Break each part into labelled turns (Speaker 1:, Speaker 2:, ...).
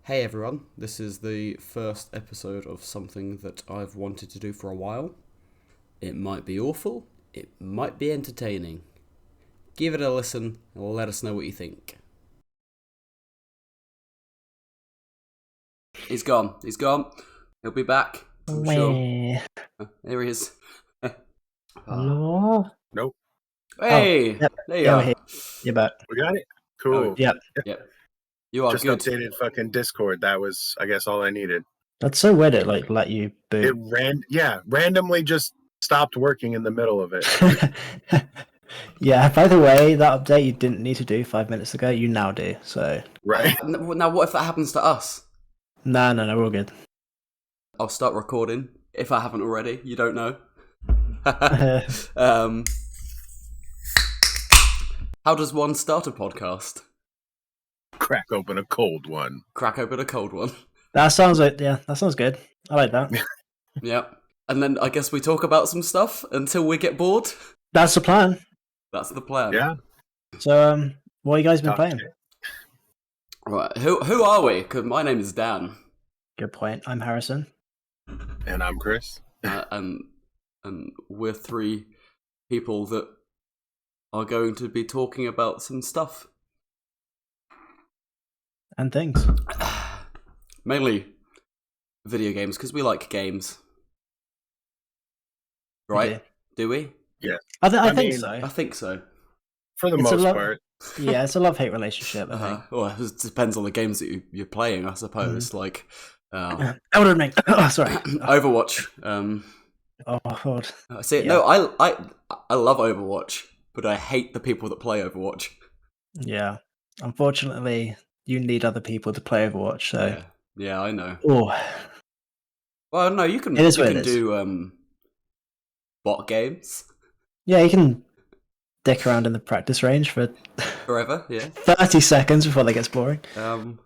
Speaker 1: Hey everyone, this is the first episode of something that I've wanted to do for a while. It might be awful, it might be entertaining. Give it a listen and let us know what you think. He's gone. He'll be back, I'm sure. There he is.
Speaker 2: Hello?
Speaker 3: Nope.
Speaker 1: Hey!
Speaker 2: Yep.
Speaker 1: There you are.
Speaker 2: You're back.
Speaker 3: We got it? Cool.
Speaker 2: Yep.
Speaker 1: You are
Speaker 3: Just
Speaker 1: good.
Speaker 3: updated fucking Discord. That was, I guess, all I needed.
Speaker 2: That's so weird. It let you
Speaker 3: It
Speaker 2: boot.
Speaker 3: randomly just stopped working in the middle of it.
Speaker 2: Yeah. By the way, that update you didn't need to do 5 minutes ago. You now do. So
Speaker 3: Right.
Speaker 1: Now what if that happens to us?
Speaker 2: no, we're all good.
Speaker 1: I'll start recording, if I haven't already. You don't know. How does one start a podcast?
Speaker 3: Crack open a cold one.
Speaker 1: Crack open a cold one.
Speaker 2: That sounds good. I like that.
Speaker 1: Yep. And then I guess we talk about some stuff until we get bored.
Speaker 2: That's the plan.
Speaker 1: That's the plan.
Speaker 3: Yeah.
Speaker 2: So what have you guys been
Speaker 3: Talk
Speaker 2: playing?
Speaker 3: shit.
Speaker 1: Right. Who are we? Because my name is Dan.
Speaker 2: Good point. I'm Harrison.
Speaker 3: And I'm Chris.
Speaker 1: And we're three people that are going to be talking about some stuff.
Speaker 2: And things.
Speaker 1: Mainly video games, because we like games. Right? Do we?
Speaker 2: I
Speaker 3: I
Speaker 2: think
Speaker 3: mean,
Speaker 2: so.
Speaker 1: I think so.
Speaker 3: For the
Speaker 2: It's a
Speaker 3: most
Speaker 2: lot-
Speaker 3: part.
Speaker 2: Yeah, it's a love-hate relationship, I think.
Speaker 1: Well, it depends on the games that you're playing, I suppose. Like
Speaker 2: Elden Ring. Oh, sorry.
Speaker 1: Overwatch.
Speaker 2: Oh, God.
Speaker 1: See,
Speaker 2: Yeah.
Speaker 1: no, I love Overwatch, but I hate the people that play Overwatch.
Speaker 2: Yeah. Unfortunately, you need other people to play Overwatch, so...
Speaker 1: Yeah, I know.
Speaker 2: Oh,
Speaker 1: Well, no, you can.
Speaker 2: It is
Speaker 1: you
Speaker 2: what
Speaker 1: can
Speaker 2: it is.
Speaker 1: do bot games
Speaker 2: yeah, you can dick around in the practice range for
Speaker 1: forever. Yeah.
Speaker 2: 30 seconds before they gets boring.
Speaker 1: Man,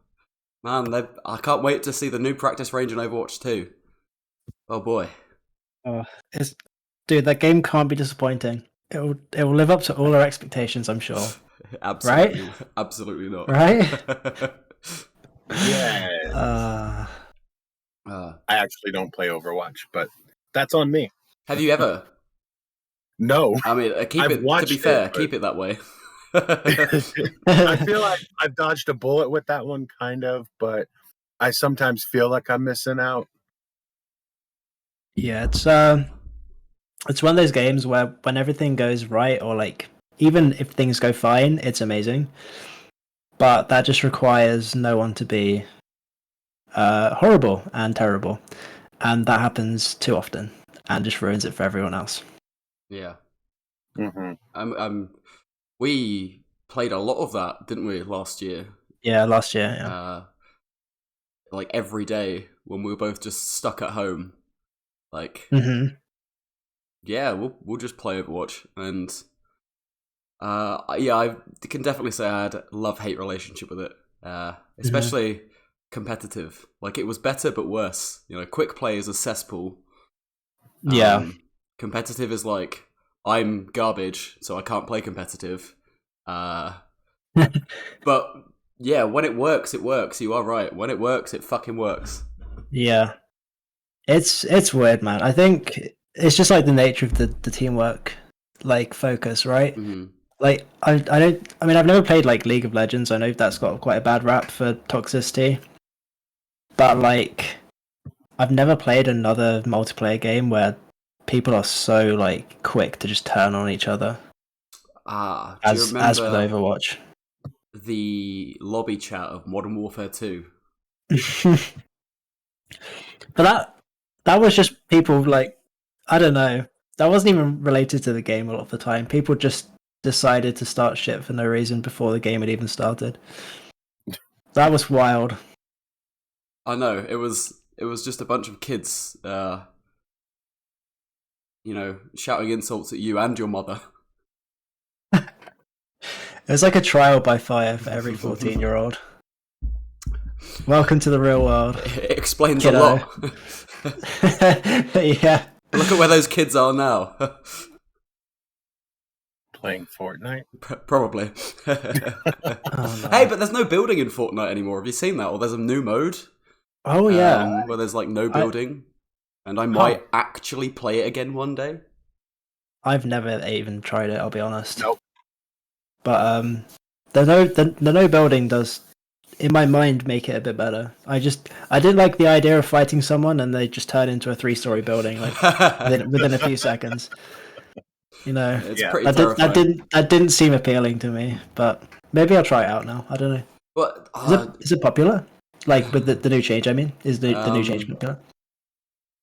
Speaker 1: I can't wait to see the new practice range in Overwatch 2. Oh boy.
Speaker 2: Dude, that game can't be disappointing. It will live up to all our expectations, I'm sure.
Speaker 1: Absolutely. Absolutely not.
Speaker 2: Right?
Speaker 3: Yeah. I actually don't play Overwatch, but that's on me.
Speaker 1: Have you ever?
Speaker 3: No.
Speaker 1: I mean,
Speaker 3: I've
Speaker 1: to be
Speaker 3: watched
Speaker 1: fair,
Speaker 3: it, but-
Speaker 1: keep it that way.
Speaker 3: I feel like I've dodged a bullet with that one, kind of, but I sometimes feel like I'm missing out.
Speaker 2: Yeah, it's one of those games where when everything goes right, or like even if things go fine, it's amazing. But that just requires no one to be horrible and terrible, and that happens too often and just ruins it for everyone else.
Speaker 1: Yeah.
Speaker 3: Mm-hmm.
Speaker 1: We played a lot of that, didn't we, last year?
Speaker 2: Yeah, last year. Yeah.
Speaker 1: Like every day when we were both just stuck at home. Like,
Speaker 2: Mm-hmm.
Speaker 1: yeah, we'll just play Overwatch, and yeah, I can definitely say I had a love-hate relationship with it, especially competitive. Like, it was better but worse. You know, quick play is a cesspool.
Speaker 2: Yeah.
Speaker 1: Competitive is like, I'm garbage, so I can't play competitive. But yeah, when it works, it works. You are right. When it works, it fucking works.
Speaker 2: Yeah. It's weird, man. I think it's just like the nature of the teamwork, like focus, right?
Speaker 1: Mm-hmm.
Speaker 2: Like I don't. I mean, I've never played like League of Legends. I know that's got quite a bad rap for toxicity, but like I've never played another multiplayer game where people are so like quick to just turn on each other.
Speaker 1: Do you
Speaker 2: As with
Speaker 1: remember
Speaker 2: Overwatch.
Speaker 1: the lobby chat of Modern Warfare 2?
Speaker 2: But that was just people like, I don't know. That wasn't even related to the game a lot of the time. People just decided to start shit for no reason before the game had even started. That was wild.
Speaker 1: I know, it was just a bunch of kids, shouting insults at you and your mother.
Speaker 2: It was like a trial by fire for every 14-year-old. Welcome to the real world.
Speaker 1: It explains
Speaker 2: Kiddo.
Speaker 1: a lot.
Speaker 2: Yeah.
Speaker 1: Look at where those kids are now.
Speaker 3: Playing Fortnite?
Speaker 1: Probably.
Speaker 2: Oh, no.
Speaker 1: Hey, but there's no building in Fortnite anymore. Have you seen that? Or there's a new mode
Speaker 2: Oh yeah.
Speaker 1: where there's like no building, and I might actually play it again one day.
Speaker 2: I've never even tried it. I'll be honest.
Speaker 3: Nope.
Speaker 2: But the no building does, in my mind, make it a bit better. I didn't like the idea of fighting someone and they just turn into a 3-story building like within a few seconds. You know,
Speaker 1: It's pretty terrifying.
Speaker 2: that didn't seem appealing to me. But maybe I'll try it out now. I don't know.
Speaker 1: But
Speaker 2: Is it popular? Like with the new change? I mean, is the new change popular?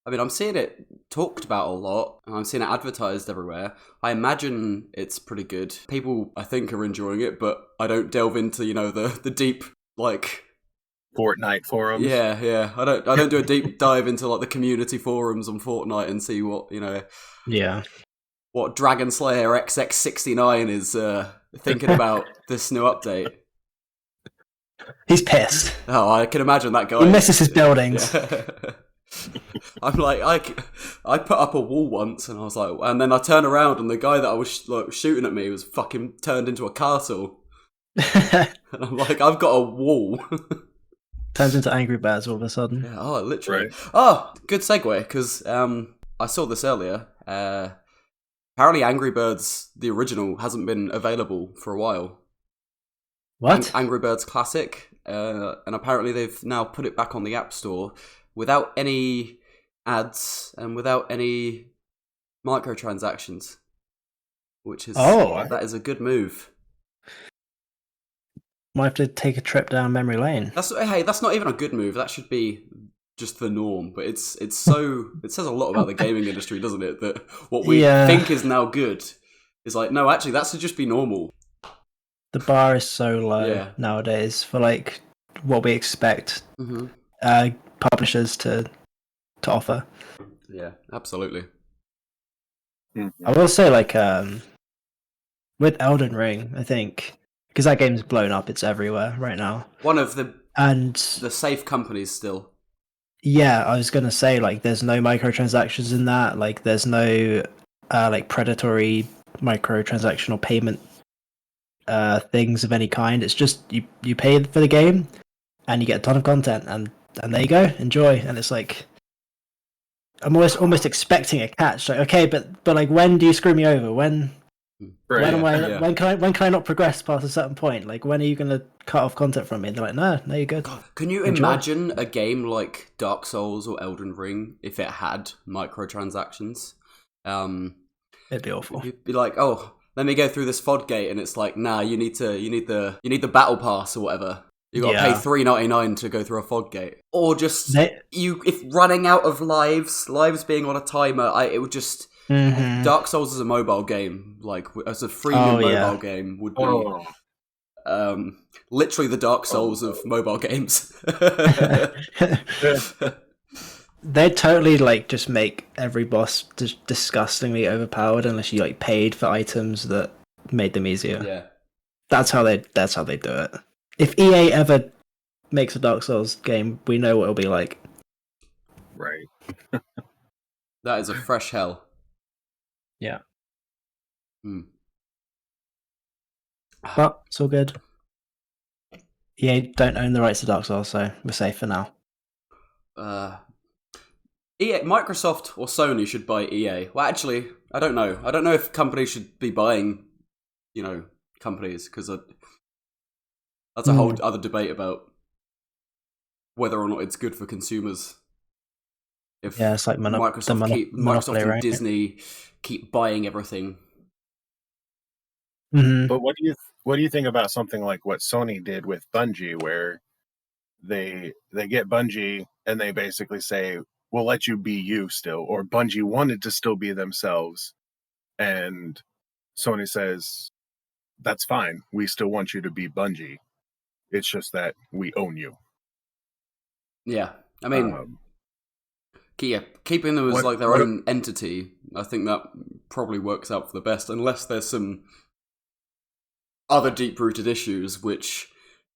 Speaker 1: I mean, I'm seeing it talked about a lot, and I'm seeing it advertised everywhere. I imagine it's pretty good. People, I think, are enjoying it, but I don't delve into, the deep, like...
Speaker 3: Fortnite forums?
Speaker 1: Yeah. I don't do a deep dive into, like, the community forums on Fortnite and see what,
Speaker 2: Yeah.
Speaker 1: what Dragon Slayer XX69 is thinking about this new update.
Speaker 2: He's pissed.
Speaker 1: Oh, I can imagine that guy.
Speaker 2: He misses his buildings.
Speaker 1: Yeah. I'm like, I put up a wall once, and I was like, and then I turned around, and the guy that I was shooting at me was fucking turned into a castle. And I'm like, I've got a wall.
Speaker 2: Turns into Angry Birds all of a sudden.
Speaker 1: Yeah, oh, literally.
Speaker 3: Right.
Speaker 1: Oh, good segue, because I saw this earlier. Apparently, Angry Birds, the original, hasn't been available for a while.
Speaker 2: What?
Speaker 1: Angry Birds Classic, and apparently they've now put it back on the App Store without any ads and without any microtransactions, which is that is a good move.
Speaker 2: Might have to take a trip down memory lane.
Speaker 1: That's not even a good move. That should be just the norm. But it's so it says a lot about the gaming industry, doesn't it? That what we think is now good is like, no, actually, that should just be normal.
Speaker 2: The bar is so low nowadays for like what we expect publishers to offer.
Speaker 1: Yeah, absolutely.
Speaker 3: Mm-hmm.
Speaker 2: I will say, like, with Elden Ring, I think, because that game's blown up, it's everywhere right now.
Speaker 1: One of the
Speaker 2: the
Speaker 1: safe companies still.
Speaker 2: Yeah, I was gonna say, like, there's no microtransactions in that. Like, there's no like predatory microtransactional payment things of any kind. It's just you pay for the game and you get a ton of content, and there you go, enjoy. And it's like, I'm almost expecting a catch. Like, okay, but like, when do you screw me over? When when can I not progress past a certain point? Like, when are you gonna cut off content from me? And they're like, no, you're good.
Speaker 1: God, can you imagine a game like Dark Souls or Elden Ring if it had microtransactions?
Speaker 2: It'd be awful.
Speaker 1: You'd be like, oh, let me go through this FOD gate, and it's like, nah, you need the battle pass or whatever. You got to pay $3.99 to go through a FOD gate, or just if running out of lives being on a timer, it would just. Dark Souls is a mobile game, like as a freemium mobile game would be literally the Dark Souls of mobile games.
Speaker 2: They totally like just make every boss just disgustingly overpowered unless you like paid for items that made them easier.
Speaker 1: Yeah,
Speaker 2: that's how they do it. If EA ever makes a Dark Souls game, we know what it'll be like.
Speaker 3: Right.
Speaker 1: That is a fresh hell.
Speaker 2: Yeah. But it's all good. EA don't own the rights to Dark Souls, so we're safe for now.
Speaker 1: EA, Microsoft or Sony should buy EA. Well, actually, I don't know. I don't know if companies should be buying, companies, because that's a whole other debate about whether or not it's good for consumers. If
Speaker 2: it's like
Speaker 1: Microsoft and Disney keep buying everything.
Speaker 2: Mm-hmm.
Speaker 3: But what do you think about something like what Sony did with Bungie, where they get Bungie and they basically say, we'll let you be you still, or Bungie wanted to still be themselves, and Sony says, that's fine, we still want you to be Bungie, it's just that we own you.
Speaker 1: Yeah, I mean, keeping them as like their own entity, I think that probably works out for the best, unless there's some other deep-rooted issues which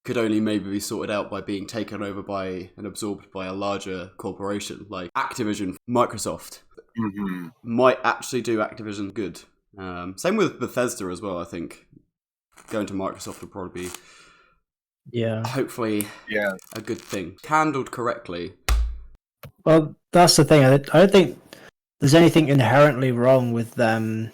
Speaker 1: could only maybe be sorted out by being taken over by and absorbed by a larger corporation like Activision. Microsoft might actually do Activision good. Same with Bethesda as well. I think going to Microsoft would probably be hopefully a good thing, handled correctly.
Speaker 2: Well, that's the thing. I don't think there's anything inherently wrong with them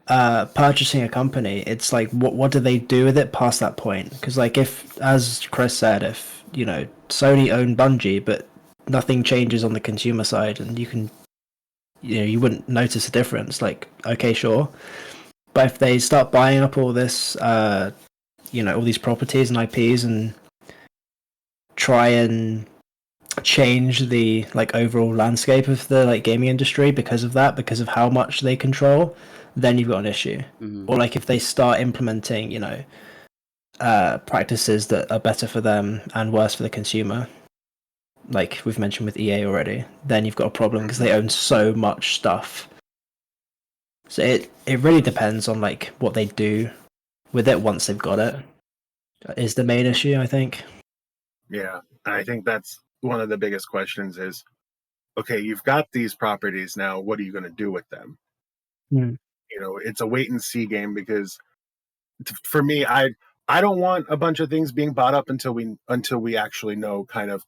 Speaker 2: purchasing a company. It's like, what do they do with it past that point? Because, like, if, as Chris said, if Sony owned Bungie, but nothing changes on the consumer side, and you wouldn't notice a difference. Like, okay, sure, but if they start buying up all this, all these properties and IPs, and try and change the overall landscape of the gaming industry because of how much they control, then you've got an issue.
Speaker 1: Mm-hmm.
Speaker 2: Or if they start implementing practices that are better for them and worse for the consumer, like we've mentioned with EA already, then you've got a problem because they own so much stuff. So it really depends on what they do with it once they've got it, is the main issue, I think.
Speaker 3: Yeah, I think that's one of the biggest questions is, okay, you've got these properties now, what are you going to do with them? It's a wait and see game, because for me, I don't want a bunch of things being bought up until we actually know kind of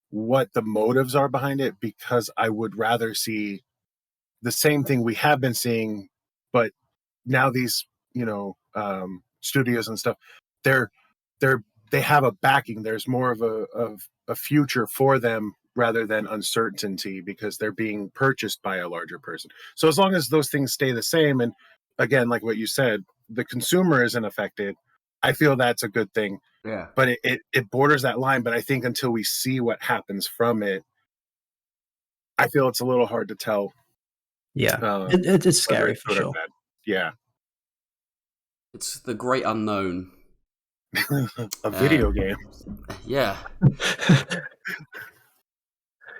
Speaker 3: what the motives are behind it, because I would rather see the same thing we have been seeing, but now these studios and stuff, they have a backing. There's more of a future for them rather than uncertainty, because they're being purchased by a larger person. So as long as those things stay the same, and again, like what you said, the consumer isn't affected, I feel that's a good thing.
Speaker 1: Yeah.
Speaker 3: But it borders that line. But I think until we see what happens from it, I feel it's a little hard to tell.
Speaker 2: Yeah, it's scary for sure.
Speaker 3: Yeah.
Speaker 1: It's the great unknown.
Speaker 3: A video game.
Speaker 1: Yeah.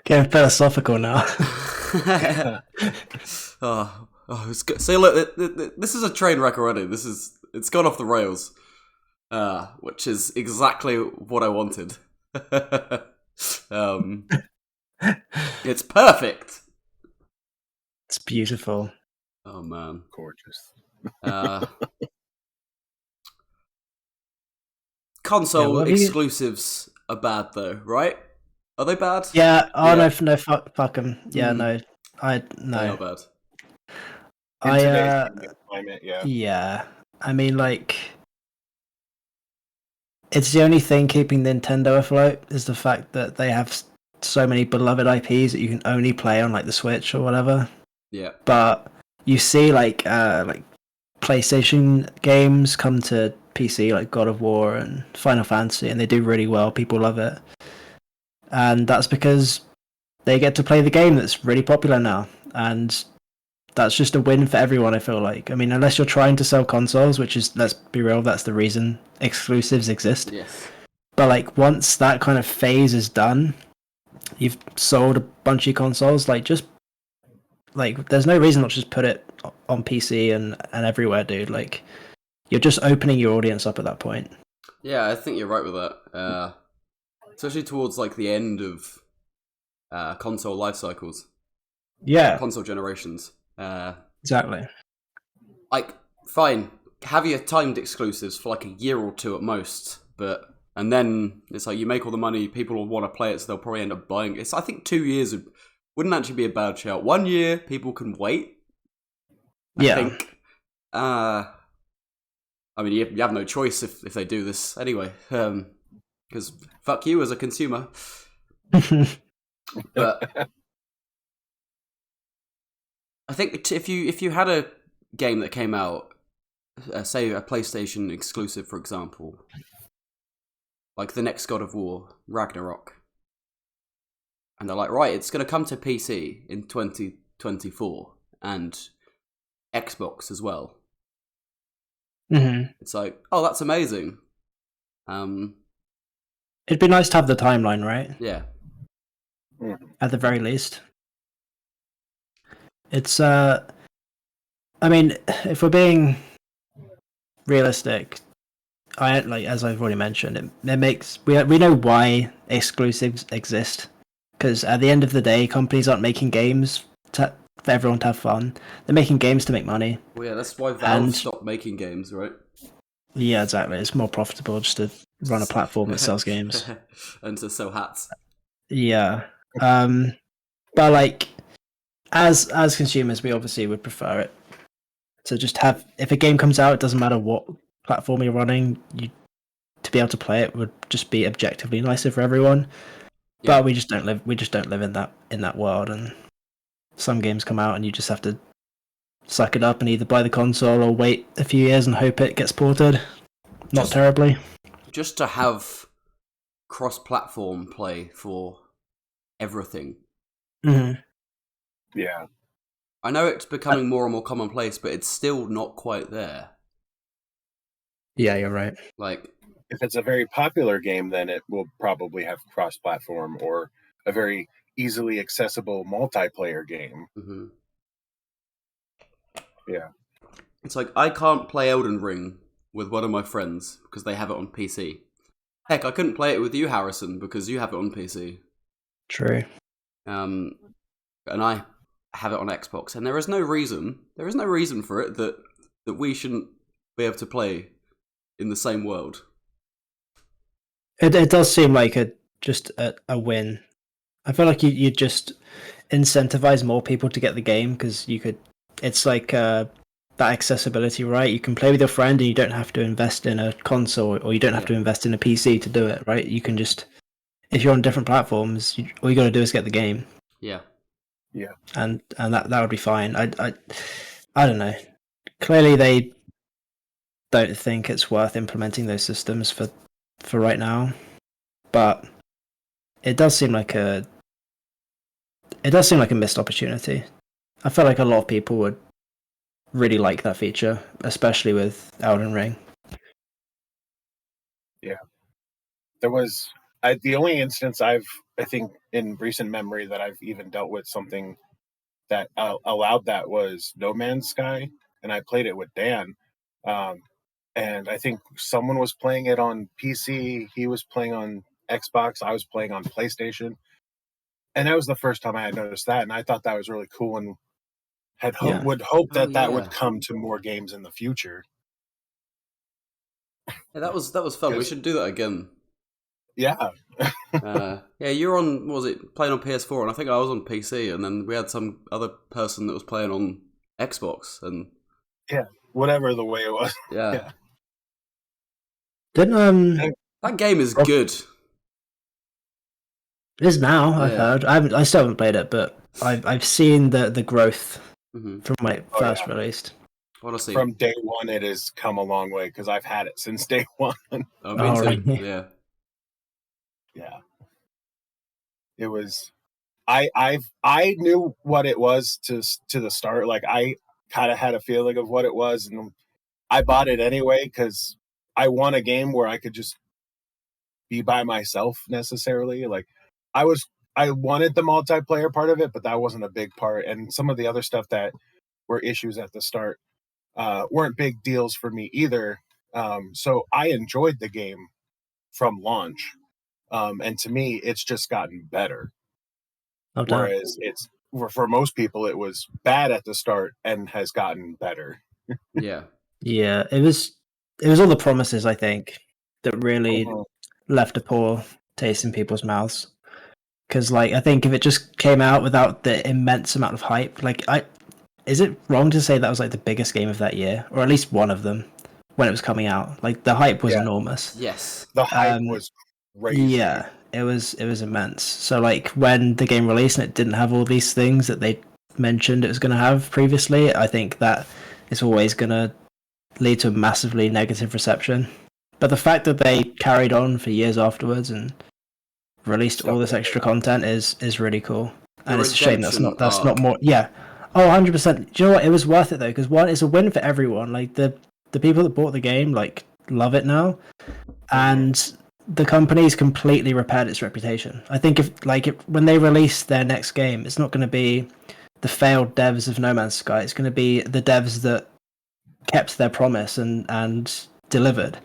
Speaker 2: Getting philosophical now.
Speaker 1: It's good. So look, this is a train wreck already. It's gone off the rails, which is exactly what I wanted. It's perfect.
Speaker 2: It's beautiful.
Speaker 1: Oh man,
Speaker 3: gorgeous.
Speaker 1: Console exclusives are bad though, right? Are they bad?
Speaker 2: Yeah. Oh yeah. No, fuck them. Yeah, no.
Speaker 1: They're not bad.
Speaker 3: Climate,
Speaker 2: yeah. I mean, it's the only thing keeping Nintendo afloat is the fact that they have so many beloved IPs that you can only play on the Switch or whatever.
Speaker 1: Yeah.
Speaker 2: But you see PlayStation games come to PC, like God of War and Final Fantasy, and they do really well. People love it. And that's because they get to play the game that's really popular now. And that's just a win for everyone, I feel like. I mean, unless you're trying to sell consoles, which is, let's be real, that's the reason exclusives exist.
Speaker 1: Yes.
Speaker 2: But once that kind of phase is done, you've sold a bunch of consoles, there's no reason not to just put it on PC and everywhere, dude. You're just opening your audience up at that point.
Speaker 1: Yeah, I think you're right with that. Especially towards the end of console life cycles.
Speaker 2: Yeah.
Speaker 1: Console generations.
Speaker 2: Exactly.
Speaker 1: Fine, have your timed exclusives for a year or two at most, and then it's you make all the money, people will want to play it, so they'll probably end up buying it. I think 2 years wouldn't actually be a bad shout. 1 year, people can wait. I think. I mean, you have no choice if they do this anyway, because fuck you as a consumer. But I think if you had a game that came out, say a PlayStation exclusive, for example, like the next God of War, Ragnarok, and they're right, it's going to come to PC in 2024 and Xbox as well.
Speaker 2: Mm-hmm.
Speaker 1: It's oh, that's amazing.
Speaker 2: It'd be nice to have the timeline, right?
Speaker 1: Yeah.
Speaker 2: At the very least. It's I mean, if we're being realistic, as I've already mentioned, it makes we know why exclusives exist, because at the end of the day, companies aren't making games for everyone to have fun. They're making games to make money.
Speaker 1: Well, yeah, that's why Valve
Speaker 2: And-
Speaker 1: stopped making games, right?
Speaker 2: Yeah, exactly. It's more profitable just to run a platform that sells games.
Speaker 1: And to sell hats.
Speaker 2: Yeah. But like, as consumers, we obviously would prefer it to just have. If a game comes out, it doesn't matter what platform you're running. To be able to play it would just be objectively nicer for everyone.
Speaker 1: Yeah.
Speaker 2: But we just don't live. We just don't live in that world. And some games come out, and you just have to suck it up and either buy the console or wait a few years and hope it gets ported. Not
Speaker 1: Just-
Speaker 2: terribly.
Speaker 1: Just to have cross-platform play for everything.
Speaker 2: Mm-hmm.
Speaker 3: Yeah.
Speaker 1: I know it's becoming more and more commonplace, but it's still not quite there.
Speaker 2: Yeah, you're right.
Speaker 1: Like,
Speaker 3: If it's a very popular game, then it will probably have cross-platform or a very easily accessible multiplayer game.
Speaker 1: mhm.
Speaker 3: Yeah.
Speaker 1: It's like, I can't play Elden Ring with one of my friends because they have it on PC. Heck, I couldn't play it with you, Harrison, because you have it on PC.
Speaker 2: True.
Speaker 1: And I have it on Xbox, and there is no reason for it that we shouldn't be able to play in the same world.
Speaker 2: It does seem like just a win. I feel like you just incentivize more people to get the game because you could. It's like that accessibility, right? You can play with your friend and you don't have to invest in a console or you don't have to invest in a PC to do it, right? You can just, if you're on different platforms, all you got to do is get the game.
Speaker 1: Yeah.
Speaker 2: And that would be fine. I don't know. Clearly, they don't think it's worth implementing those systems for right now, but it does seem like a missed opportunity. I feel like a lot of people would really like that feature, especially with Elden Ring.
Speaker 3: There was the only instance I think in recent memory that I've even dealt with something that allowed that was No Man's Sky, and I played it with Dan, and I think someone was playing it on PC, he was playing on Xbox, I was playing on PlayStation, and that was the first time I had noticed that, and I thought that was really cool, and would hope that that would come to more games in the future.
Speaker 1: Yeah, that was fun. We
Speaker 3: Yes.
Speaker 1: should do that again.
Speaker 3: Yeah.
Speaker 1: Yeah, you were on, what was it, playing on PS4, and I think I was on PC, and then we had some other person that was playing on Xbox, and
Speaker 3: Whatever the way it was.
Speaker 1: yeah.
Speaker 3: Yeah.
Speaker 2: Didn't
Speaker 1: That game is good.
Speaker 2: it is now? I've
Speaker 1: Yeah.
Speaker 2: heard. I still haven't played it, but I've seen the growth
Speaker 1: Mm-hmm.
Speaker 2: from when it first released.
Speaker 1: Honestly,
Speaker 3: From day one, it has come a long way because I've had it since day one.
Speaker 1: me
Speaker 2: Oh,
Speaker 1: too.
Speaker 2: really?
Speaker 1: Yeah.
Speaker 3: Yeah, it was. I knew what it was to the start. Like I kind of had a feeling of what it was, and I bought it anyway because I want a game where I could just be by myself necessarily. Like I wanted the multiplayer part of it, but that wasn't a big part. And some of the other stuff that were issues at the start weren't big deals for me either. So I enjoyed the game from launch. And to me, it's just gotten better.
Speaker 2: Oh, damn.
Speaker 3: Whereas it's for most people, it was bad at the start and has gotten better.
Speaker 1: Yeah.
Speaker 2: Yeah, it was all the promises, I think, that really
Speaker 3: Mhm.
Speaker 2: left a poor taste in people's mouths. Because, like, I think if it just came out without the immense amount of hype, like, is it wrong to say that was like the biggest game of that year, or at least one of them when it was coming out? Like, the hype was
Speaker 3: Yeah.
Speaker 2: enormous.
Speaker 1: Yes.
Speaker 3: The hype
Speaker 2: Um,
Speaker 3: was crazy.
Speaker 2: Yeah, it was immense. So, like, when the game released and it didn't have all these things that they mentioned it was going to have previously, I think that is always going to lead to a massively negative reception. But the fact that they carried on for years afterwards and released all this extra content is really cool. And it's a shame that's not more. Yeah. Oh, 100%. Do you know what? It was worth it though, because one, it's a win for everyone. Like the people that bought the game like love it now, and the company's completely repaired its reputation. I think when they release their next game, it's not going to be the failed devs of No Man's Sky. It's going to be the devs that kept their promise and delivered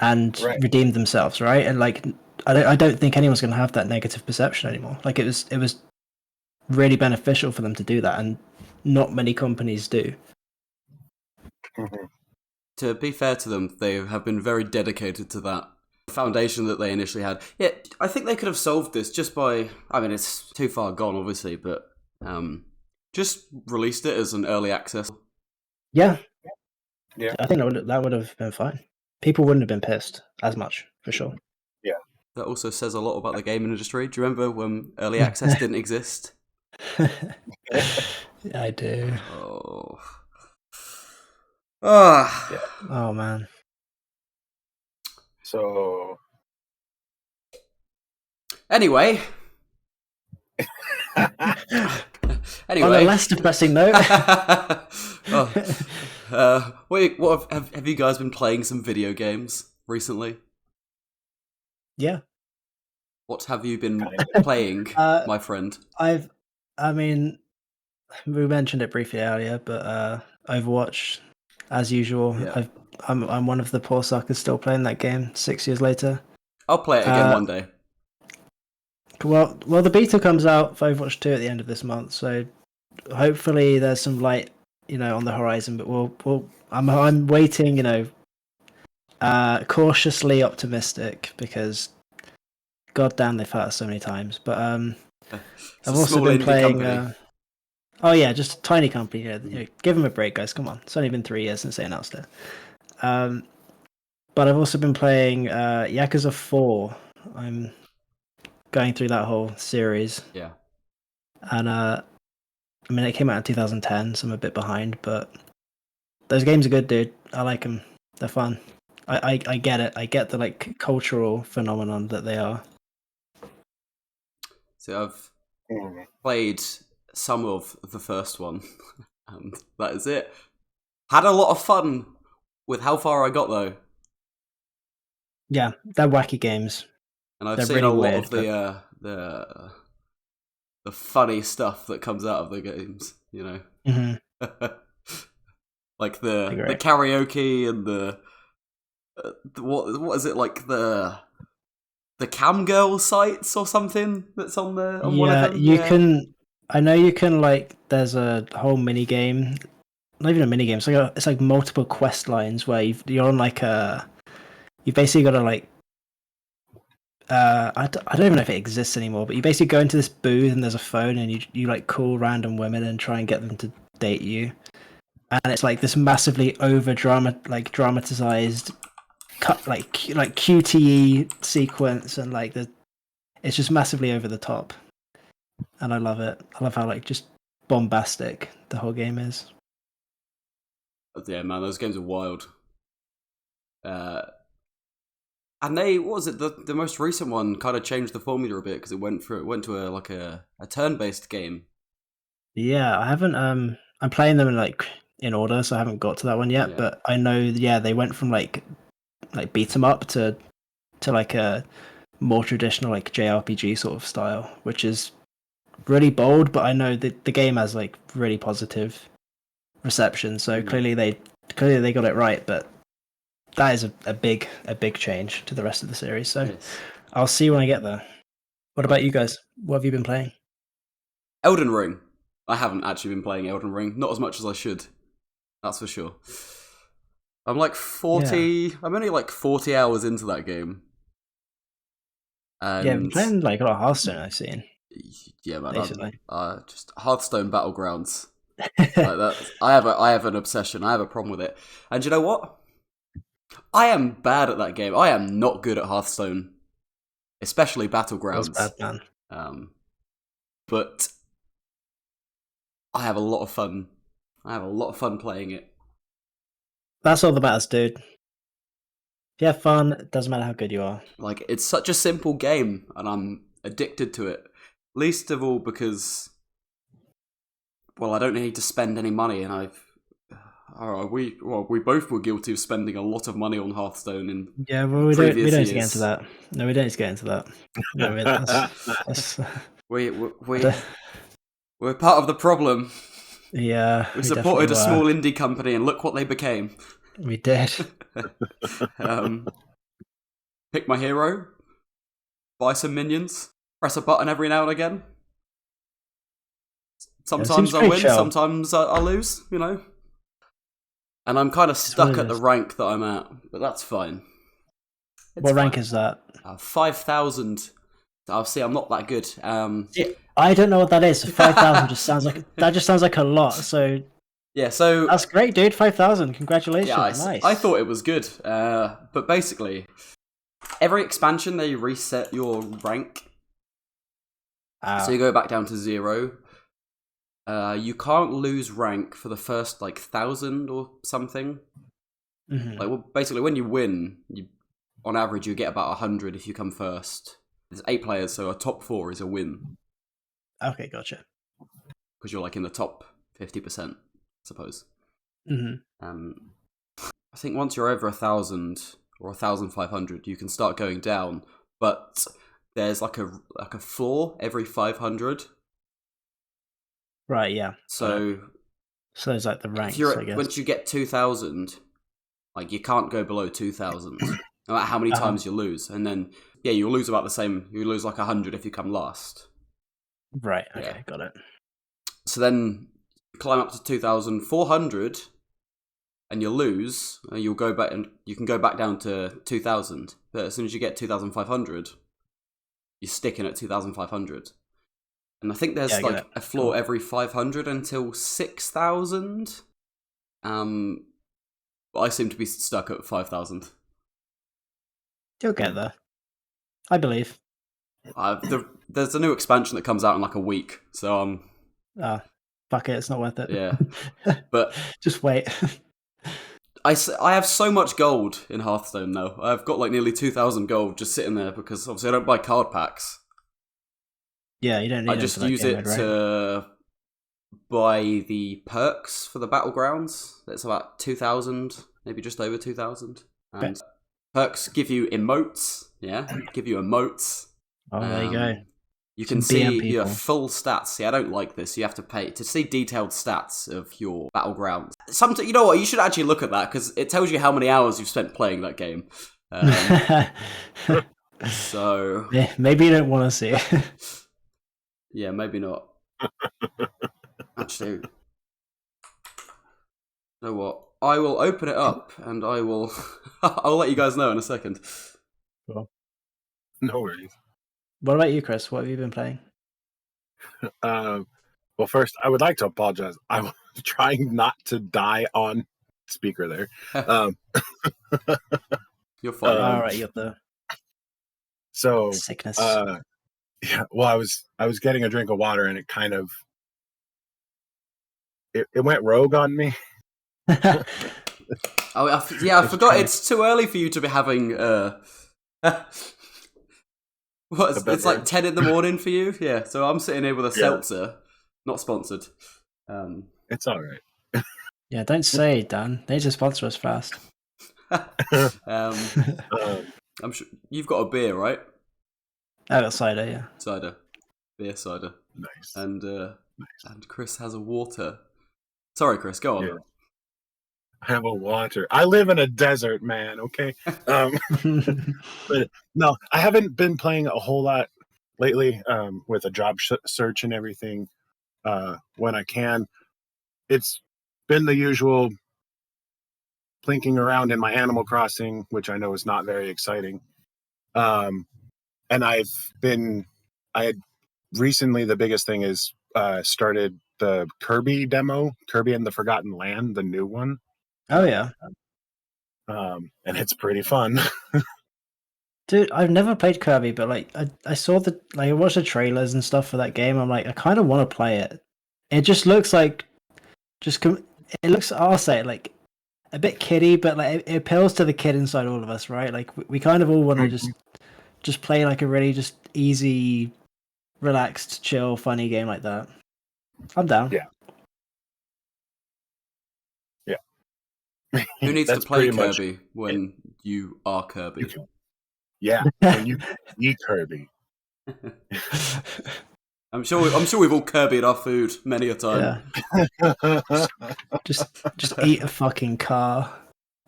Speaker 2: and redeemed themselves, right? And like, I don't think anyone's going to have that negative perception anymore. Like it was really beneficial for them to do that, and not many companies do.
Speaker 3: Mhm.
Speaker 1: To be fair to them, they have been very dedicated to that foundation that they initially had. Yeah, I think they could have solved this just by, I mean, it's too far gone, obviously, but just released it as an early access.
Speaker 2: Yeah,
Speaker 3: Yeah.
Speaker 2: I think that would have been fine. People wouldn't have been pissed as much, for sure.
Speaker 1: That also says a lot about the game industry. Do you remember when early access didn't exist?
Speaker 2: I do.
Speaker 1: Oh. Ah.
Speaker 3: Yeah.
Speaker 2: Oh man.
Speaker 3: So
Speaker 1: Anyway.
Speaker 2: On
Speaker 1: Anyway.
Speaker 2: a less depressing note.
Speaker 1: What have you guys been playing some video games recently?
Speaker 2: Yeah.
Speaker 1: What have you been playing, my friend?
Speaker 2: I mean, we mentioned it briefly earlier, but Overwatch, as usual.
Speaker 1: Yeah.
Speaker 2: I'm one of the poor suckers still playing that game 6 years later.
Speaker 1: I'll play it again one day.
Speaker 2: Well, the beta comes out for Overwatch 2 at the end of this month, so hopefully there's some light, on the horizon. But I'm waiting, cautiously optimistic because, goddamn, they've hurt us so many times. But I've also been playing. Oh yeah, just a tiny company. Give them a break, guys. Come on, it's only been 3 years since they announced it. But I've also been playing Yakuza 4. I'm going through that whole series.
Speaker 1: Yeah.
Speaker 2: And it came out in 2010, so I'm a bit behind, but those games are good, dude. I like them. They're fun. I get it. I get the cultural phenomenon that they are.
Speaker 1: So I've played some of the first one, and that is it. Had a lot of fun with how far I got though.
Speaker 2: Yeah, they're wacky games.
Speaker 1: And I've seen really a lot of the funny stuff that comes out of the games,
Speaker 2: Mm-hmm.
Speaker 1: Like the karaoke and the what is it, like the cam girl sites or something that's on there? On one of them?
Speaker 2: I know you can there's a whole mini game, not even a mini game. It's like multiple quest lines where you're on you basically got to I don't even know if it exists anymore, but you basically go into this booth and there's a phone and you call random women and try and get them to date you, and it's this massively dramatized cut QTE sequence, and it's just massively over the top, and I love it. I love how just bombastic the whole game is.
Speaker 1: Yeah, man, those games are wild. And the most recent one kind of changed the formula a bit because it went to a turn-based game.
Speaker 2: Yeah, I haven't. I'm playing them in order, so I haven't got to that one yet. Yeah. But I know, they went from beat 'em up to a more traditional JRPG sort of style, which is really bold. But I know that the game has really positive reception, so clearly they got it right. But that is a big change to the rest of the series. So yes. I'll see when I get there. What about you guys? What have you been playing?
Speaker 1: Elden Ring. I haven't actually been playing Elden Ring. Not as much as I should. That's for sure. I'm I'm only 40 hours into that game. And
Speaker 2: yeah, I'm playing a lot of Hearthstone, I've seen.
Speaker 1: Yeah, man. Just Hearthstone Battlegrounds. That. I have an obsession. I have a problem with it. And you know what? I am bad at that game. I am not good at Hearthstone, especially Battlegrounds.
Speaker 2: That's bad, man.
Speaker 1: But I have a lot of fun. I have a lot of fun playing it.
Speaker 2: That's all that matters, dude. If you have fun, it doesn't matter how good you are.
Speaker 1: It's such a simple game, and I'm addicted to it. Least of all because, I don't need to spend any money, and we both were guilty of spending a lot of money on Hearthstone in
Speaker 2: we don't need to get into that. No, we don't need to get into that. No,
Speaker 1: we're part of the problem.
Speaker 2: Yeah,
Speaker 1: we supported a small indie company, and look what they became.
Speaker 2: We did.
Speaker 1: Pick my hero, buy some minions, press a button every now and again. Sometimes I
Speaker 2: pretty
Speaker 1: win,
Speaker 2: chill.
Speaker 1: sometimes I lose, you know. And I'm kind of stuck
Speaker 2: what it
Speaker 1: at the
Speaker 2: is.
Speaker 1: rank that I'm at, but that's fine.
Speaker 2: What rank is that?
Speaker 1: 5,000. See, I'm not that good.
Speaker 2: I don't know what that is. 5,000 just sounds like a lot. So
Speaker 1: Yeah, so
Speaker 2: that's great, dude. 5,000. Congratulations.
Speaker 1: yeah,
Speaker 2: Nice.
Speaker 1: I thought it was good. But basically, every expansion they reset your rank,
Speaker 2: Ah,
Speaker 1: so you go back down to 0. You can't lose rank for the first 1,000 or something.
Speaker 2: mhm.
Speaker 1: Basically, when you win, on average you get about 100 if you come first. There's 8 players, so a top 4 is a win
Speaker 2: Okay, gotcha.
Speaker 1: because you're in the top 50%, I suppose.
Speaker 2: Hmm.
Speaker 1: I think once you're over 1,000 or 1,500, you can start going down, but there's a floor every 500.
Speaker 2: Right, yeah.
Speaker 1: So
Speaker 2: there's the ranks, I guess.
Speaker 1: once you get 2,000, you can't go below 2,000, no matter how many times you lose. And then you'll lose about the same. You lose 100 if you come last.
Speaker 2: Right, okay,
Speaker 1: Yeah.
Speaker 2: got it.
Speaker 1: So then you climb up to 2,400, and you lose. You'll go back, and you can go back down to 2,000. But as soon as you get 2,500, you're sticking at 2,500. And I think there's
Speaker 2: Yeah, I get it.
Speaker 1: a floor every 500 until 6,000. But I seem to be stuck at 5,000.
Speaker 2: You'll get there. I believe.
Speaker 1: There's a new expansion that comes out in a week, so
Speaker 2: Fuck it, it's not worth it.
Speaker 1: yeah. But
Speaker 2: just wait.
Speaker 1: I have so much gold in Hearthstone now. I've got nearly 2,000 gold just sitting there because obviously I don't buy card packs.
Speaker 2: Yeah, you don't need
Speaker 1: I
Speaker 2: them
Speaker 1: just
Speaker 2: for that
Speaker 1: use
Speaker 2: game
Speaker 1: it
Speaker 2: mode, right?
Speaker 1: to buy the perks for the battlegrounds. That's about 2,000, maybe just over 2,000. And perks give you emotes. Yeah, give you emotes.
Speaker 2: Oh, there you go.
Speaker 1: You can
Speaker 2: Some BM
Speaker 1: see your
Speaker 2: people.
Speaker 1: full stats. See, I don't like this. You have to pay to see detailed stats of your battlegrounds. You know what? You should actually look at that because it tells you how many hours you've spent playing that game. So
Speaker 2: Maybe you don't want to see it.
Speaker 1: yeah, maybe not. Actually, you know what? I will open it up and I will. I'll let you guys know in a second.
Speaker 3: No worries.
Speaker 2: What about you, Chris? What have you been playing?
Speaker 3: Well, first, I would like to apologize. I was trying not to die on speaker there.
Speaker 1: You're fine.
Speaker 2: All right, you got the
Speaker 3: So,
Speaker 2: sickness.
Speaker 3: yeah. Well, I was getting a drink of water, and it kind of it went rogue on me.
Speaker 1: I forgot. It's too early for you to be having. What? It's 10 in the morning for you. Yeah. So I'm sitting here with a seltzer, not sponsored.
Speaker 3: It's all right.
Speaker 2: Yeah, don't say, Dan. They just sponsor us fast.
Speaker 1: I'm sure you've got a beer, right?
Speaker 2: I got cider, yeah.
Speaker 1: Cider, beer, cider,
Speaker 3: Nice.
Speaker 1: and
Speaker 3: Nice.
Speaker 1: and Chris has a water. Sorry, Chris, go on.
Speaker 3: Yeah. I have a water. I live in a desert, man. Okay. But no, I haven't been playing a whole lot lately. With a job search and everything. When I can, it's been the usual plinking around in my Animal Crossing, which I know is not very exciting. And I had recently, the biggest thing is started the Kirby demo, Kirby and the Forgotten Land, the new one.
Speaker 2: Oh, yeah.
Speaker 3: And it's pretty fun.
Speaker 2: Dude, I've never played Kirby, but I saw I watched the trailers and stuff for that game. I'm I kind of want to play it. It just looks it looks, I'll say it, a bit kiddie, but it appeals to the kid inside all of us, right? We kind of all want to just play a really just easy, relaxed, chill, funny game like that. I'm down.
Speaker 3: Yeah.
Speaker 1: Who needs to
Speaker 3: That's
Speaker 1: play
Speaker 3: pretty much
Speaker 1: Kirby when you are Kirby?
Speaker 3: Yeah, when you eat Kirby.
Speaker 1: I'm sure we've all Kirby'd our food many a time.
Speaker 2: Yeah. Just eat a fucking car.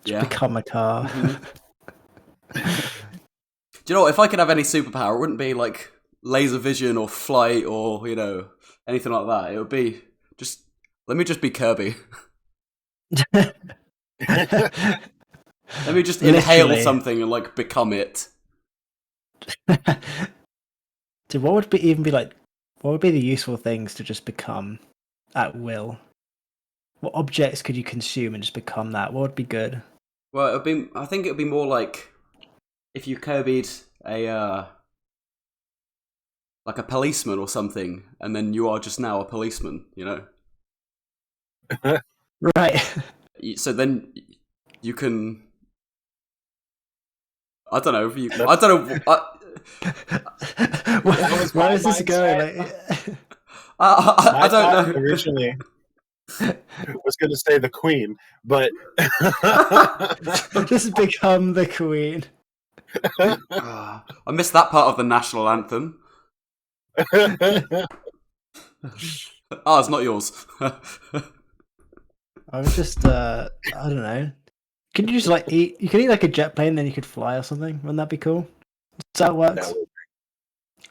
Speaker 2: Just become a car.
Speaker 1: Mm-hmm. Do you know what? If I could have any superpower, it wouldn't be laser vision or flight or anything like that. It would be just let me just be Kirby. Let me just inhale
Speaker 2: Literally.
Speaker 1: something and like become it.
Speaker 2: Dude, what would be the useful things to just become at will? What objects could you consume and just become that? What would be good?
Speaker 1: Well, I think it would be more like if you Kirby'd like a policeman or something, and then you are just now a policeman, you know?
Speaker 2: Right.
Speaker 1: So then you can. I don't know. I don't know.
Speaker 2: Where is this going?
Speaker 1: I don't know.
Speaker 3: Originally, I was going to say the Queen, but
Speaker 2: Just become the queen.
Speaker 1: I missed that part of the national anthem. Oh, it's not yours.
Speaker 2: I was just, I don't know. Could you just like eat? You could eat like a jet plane, then you could fly or something. Wouldn't that be cool? That's how it works.
Speaker 3: No.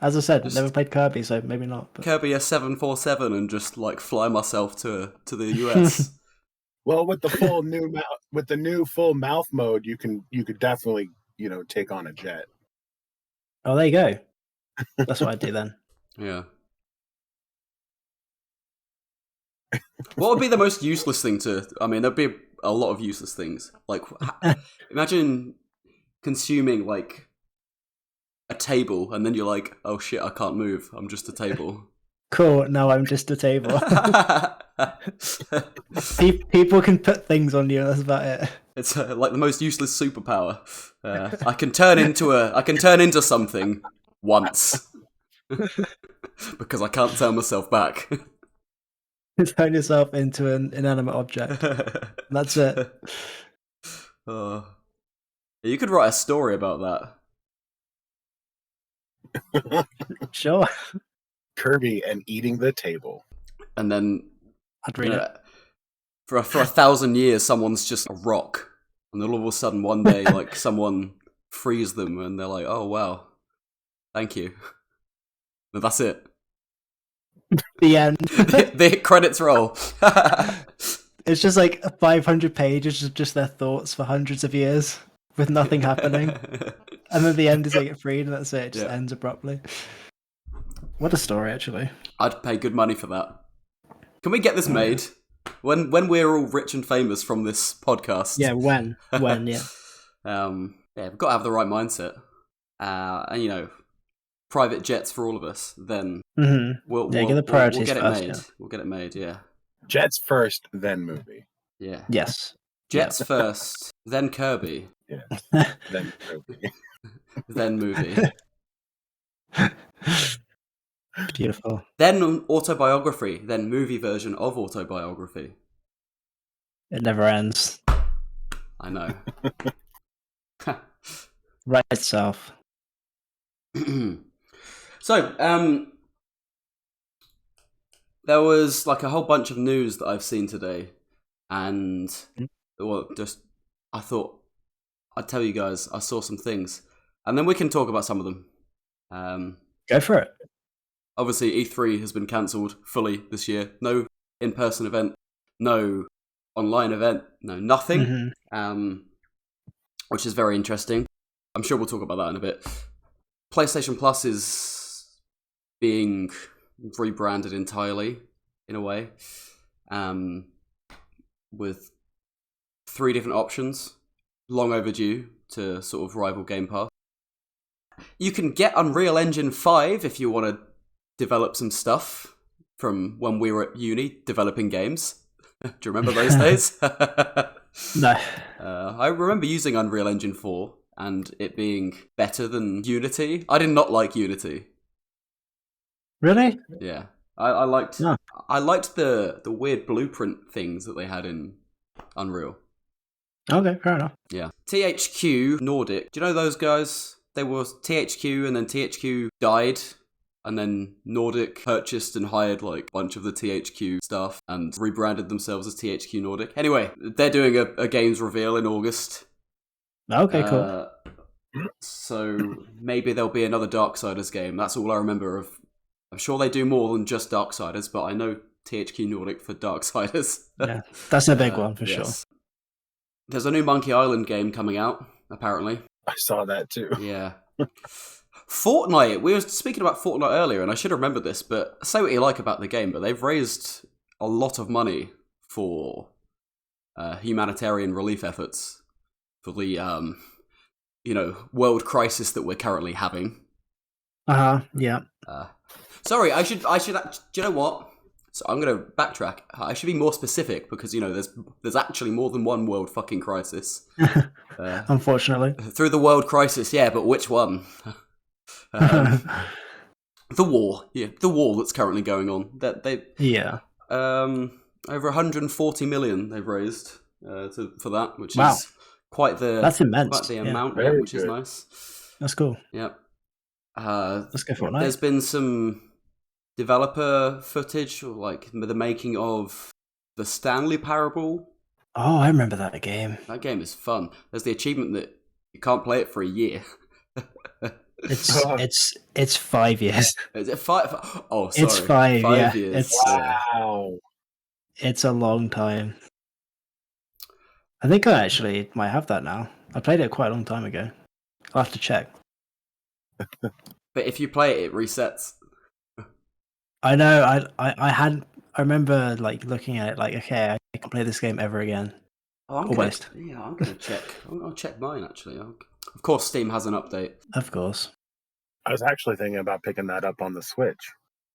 Speaker 2: As I said,
Speaker 1: Just-
Speaker 2: never played Kirby, so maybe not. But...
Speaker 1: Kirby a 747 and just like fly myself to the US.
Speaker 3: Well, with the new full mouth mode, you could definitely take on a jet.
Speaker 2: Oh, there you go. That's what I'd do then.
Speaker 1: Yeah. What would be the most useless thing to? I mean, there'd be a lot of useless things. Like, imagine consuming like a table, and then you're like, "Oh shit, I can't move. I'm just a table."
Speaker 2: Cool. Now I'm just a table. People can put things on you. That's about it.
Speaker 1: It's like the most useless superpower. I can turn into something once because I can't turn myself back.
Speaker 2: Turn yourself into an inanimate object. That's it.
Speaker 1: You could write a story about that.
Speaker 2: Sure.
Speaker 3: Kirby and eating the table.
Speaker 1: And then
Speaker 2: I'd read it.
Speaker 1: for 1,000 years, someone's just a rock, and then all of a sudden, one day, like someone frees them, and they're like, "Oh wow, thank you." But that's it.
Speaker 2: The end.
Speaker 1: The credits roll.
Speaker 2: It's just like 500 pages of just their thoughts for hundreds of years with nothing happening. And then the end is they get freed and that's it. It just ends abruptly. What a story, actually.
Speaker 1: I'd pay good money for that. Can we get this made? When we're all rich and famous from this podcast.
Speaker 2: Yeah, when, yeah.
Speaker 1: We've got to have the right mindset. And private jets for all of us, then we'll
Speaker 2: get the priorities
Speaker 1: we'll get
Speaker 2: first,
Speaker 1: it made.
Speaker 2: yeah.
Speaker 1: We'll get it made, yeah.
Speaker 3: Jets first, then movie.
Speaker 1: Yeah.
Speaker 2: Yes.
Speaker 1: Jets first, then Kirby,
Speaker 3: Yeah. Then movie.
Speaker 1: then movie.
Speaker 2: Beautiful.
Speaker 1: Then autobiography, then movie version of autobiography.
Speaker 2: It never ends.
Speaker 1: I know.
Speaker 2: Right itself.
Speaker 1: So, there was like a whole bunch of news that I've seen today, and I thought I'd tell you guys I saw some things, and then we can talk about some of them.
Speaker 2: Go for it.
Speaker 1: Obviously, E3 has been cancelled fully this year. No in-person event, no online event, no nothing, which is very interesting. I'm sure we'll talk about that in a bit. PlayStation Plus is being rebranded entirely, in a way, with 3 different options, long overdue to sort of rival Game Pass. You can get Unreal Engine 5 if you want to develop some stuff from when we were at uni developing games. Do you remember those days?
Speaker 2: No.
Speaker 1: I remember using Unreal Engine 4 and it being better than Unity. I did not like Unity.
Speaker 2: Really?
Speaker 1: Yeah. I liked
Speaker 2: No.
Speaker 1: I liked the weird blueprint things that they had in Unreal.
Speaker 2: Okay, fair enough.
Speaker 1: Yeah. THQ Nordic. Do you know those guys? They were THQ and then THQ died. And then Nordic purchased and hired like a bunch of the THQ stuff and rebranded themselves as THQ Nordic. Anyway, they're doing a games reveal in August.
Speaker 2: Okay, cool.
Speaker 1: So maybe there'll be another Darksiders game. That's all I remember of I'm sure they do more than just Darksiders, but I know THQ Nordic for Darksiders.
Speaker 2: Yeah, that's a big one for sure.
Speaker 1: yes. There's a new Monkey Island game coming out, apparently.
Speaker 3: I saw that too.
Speaker 1: Yeah. Fortnite. We were speaking about Fortnite earlier, and I should remember this, but say what you like about the game, but they've raised a lot of money for humanitarian relief efforts for the world crisis that we're currently having.
Speaker 2: Yeah.
Speaker 1: Sorry, I should. Do you know what? So I'm going to backtrack. I should be more specific because there's actually more than one world fucking crisis.
Speaker 2: Unfortunately,
Speaker 1: through the world crisis, yeah, but which one? The war, the war that's currently going on. Over 140 million they've raised for that, which is quite the
Speaker 2: that's immense.
Speaker 1: Quite the amount, which is nice.
Speaker 2: That's cool.
Speaker 1: Yeah.
Speaker 2: Let's go for it.
Speaker 1: There's been some developer footage, like the making of the Stanley Parable.
Speaker 2: Oh, I remember that game.
Speaker 1: That game is fun. There's the achievement that you can't play it for a year.
Speaker 2: It's 5 years.
Speaker 1: Is it 5? Oh, sorry.
Speaker 2: It's 5.
Speaker 1: 5 years.
Speaker 3: Wow.
Speaker 2: It's a long time. I think I actually might have that now. I played it quite a long time ago. I'll have to check.
Speaker 1: But if you play it, it resets.
Speaker 2: I know. I remember like looking at it like, okay, I can't play this game ever again.
Speaker 1: I'm gonna check. I'll check mine actually. Of course, Steam has an update.
Speaker 2: Of course.
Speaker 3: I was actually thinking about picking that up on the Switch.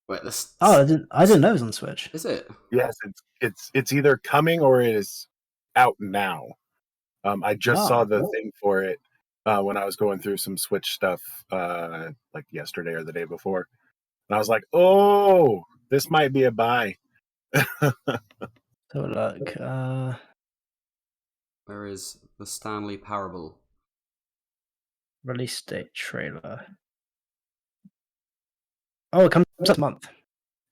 Speaker 1: Wait, this.
Speaker 2: Oh, I didn't know it was on Switch.
Speaker 1: Is it?
Speaker 3: Yes, it's either coming or it is out now. I just saw the thing for it when I was going through some Switch stuff like yesterday or the day before, and I was like, "Oh, this might be a buy."
Speaker 2: So look.
Speaker 1: Where is the Stanley Parable?
Speaker 2: Release date trailer. Oh, it comes this month.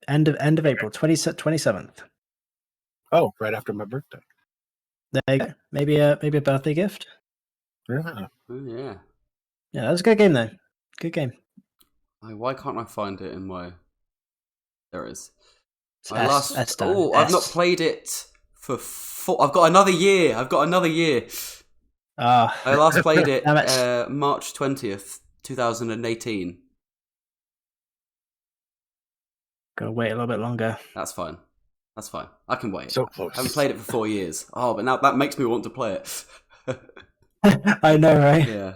Speaker 2: End of April, 27th.
Speaker 3: Oh, right after my birthday.
Speaker 2: There you go. Maybe a birthday gift.
Speaker 3: Yeah.
Speaker 1: Oh, yeah.
Speaker 2: Yeah, that was a good game though. Good game.
Speaker 1: Why can't I find it in my? There it is.
Speaker 2: I've
Speaker 1: not played it for 4. I've got another year. I last played it March 20th, 2018.
Speaker 2: Gotta wait a little bit longer.
Speaker 1: That's fine. I can wait.
Speaker 3: So close.
Speaker 1: I haven't played it for 4 years. Oh, but now that makes me want to play it.
Speaker 2: I know, right?
Speaker 1: Yeah.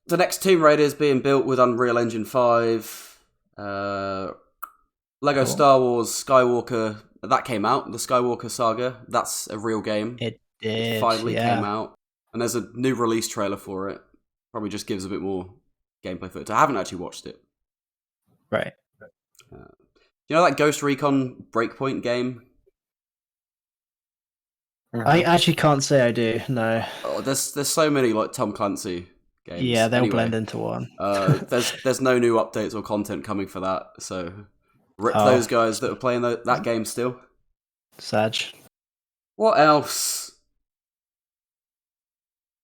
Speaker 1: The next Tomb Raider is being built with Unreal Engine 5. Lego Star Wars Skywalker, that came out. The Skywalker Saga, that's a real game.
Speaker 2: It did.
Speaker 1: It finally came out. And there's a new release trailer for it. Probably just gives a bit more gameplay footage. I haven't actually watched it.
Speaker 2: Right.
Speaker 1: You know that Ghost Recon Breakpoint game?
Speaker 2: I actually can't say I do. No.
Speaker 1: Oh, there's so many like Tom Clancy games.
Speaker 2: Yeah, they'll blend into one.
Speaker 1: There's no new updates or content coming for that. So rip those guys that are playing that game still.
Speaker 2: Sag.
Speaker 1: What else?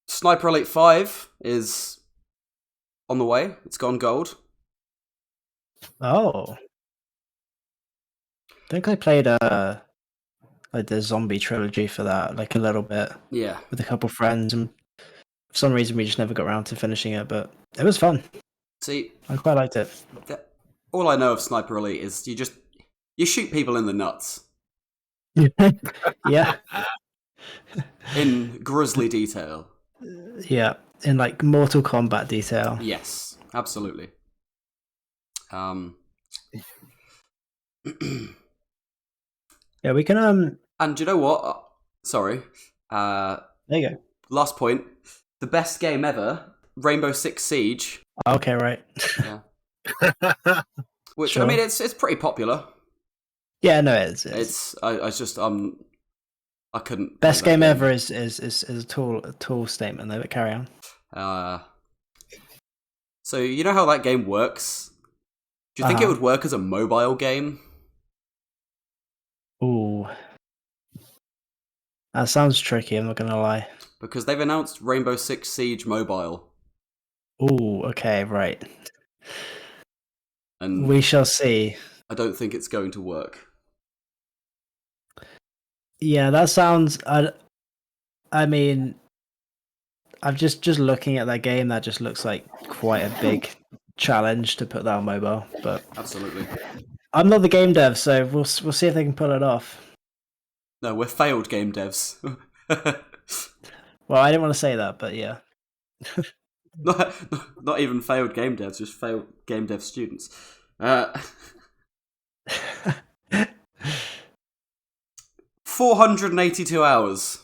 Speaker 1: Sniper Elite 5 is on the way. It's gone gold.
Speaker 2: Oh. I think I played like the zombie trilogy for that, like a little bit.
Speaker 1: Yeah.
Speaker 2: With a couple friends, and for some reason we just never got around to finishing it, but it was fun.
Speaker 1: See,
Speaker 2: I quite liked it.
Speaker 1: All I know of Sniper Elite is you shoot people in the nuts.
Speaker 2: Yeah.
Speaker 1: In grisly detail.
Speaker 2: Yeah, in like Mortal Kombat detail.
Speaker 1: Yes, absolutely.
Speaker 2: Yeah, we can.
Speaker 1: And do you know what? Sorry.
Speaker 2: There you go.
Speaker 1: Last point. The best game ever, Rainbow Six Siege.
Speaker 2: Okay, right.
Speaker 1: Yeah. Which
Speaker 2: Sure.
Speaker 1: I mean, it's pretty popular.
Speaker 2: Yeah, no, it's
Speaker 1: I couldn't.
Speaker 2: best
Speaker 1: play that
Speaker 2: game ever is a tall statement though. But carry on.
Speaker 1: So you know how that game works? Do you think it would work as a mobile game?
Speaker 2: Ooh, that sounds tricky. I'm not gonna lie.
Speaker 1: Because they've announced Rainbow Six Siege Mobile.
Speaker 2: Ooh, okay, right.
Speaker 1: and
Speaker 2: We shall see.
Speaker 1: I don't think it's going to work.
Speaker 2: Yeah, that sounds. I mean, I'm just looking at that game. That just looks like quite a big challenge to put that on mobile. But
Speaker 1: Absolutely.
Speaker 2: I'm not the game dev, so we'll see if they can pull it off.
Speaker 1: No, we're failed game devs.
Speaker 2: Well, I didn't want to say that, but yeah.
Speaker 1: Not even failed game devs, just failed game dev students. 482 hours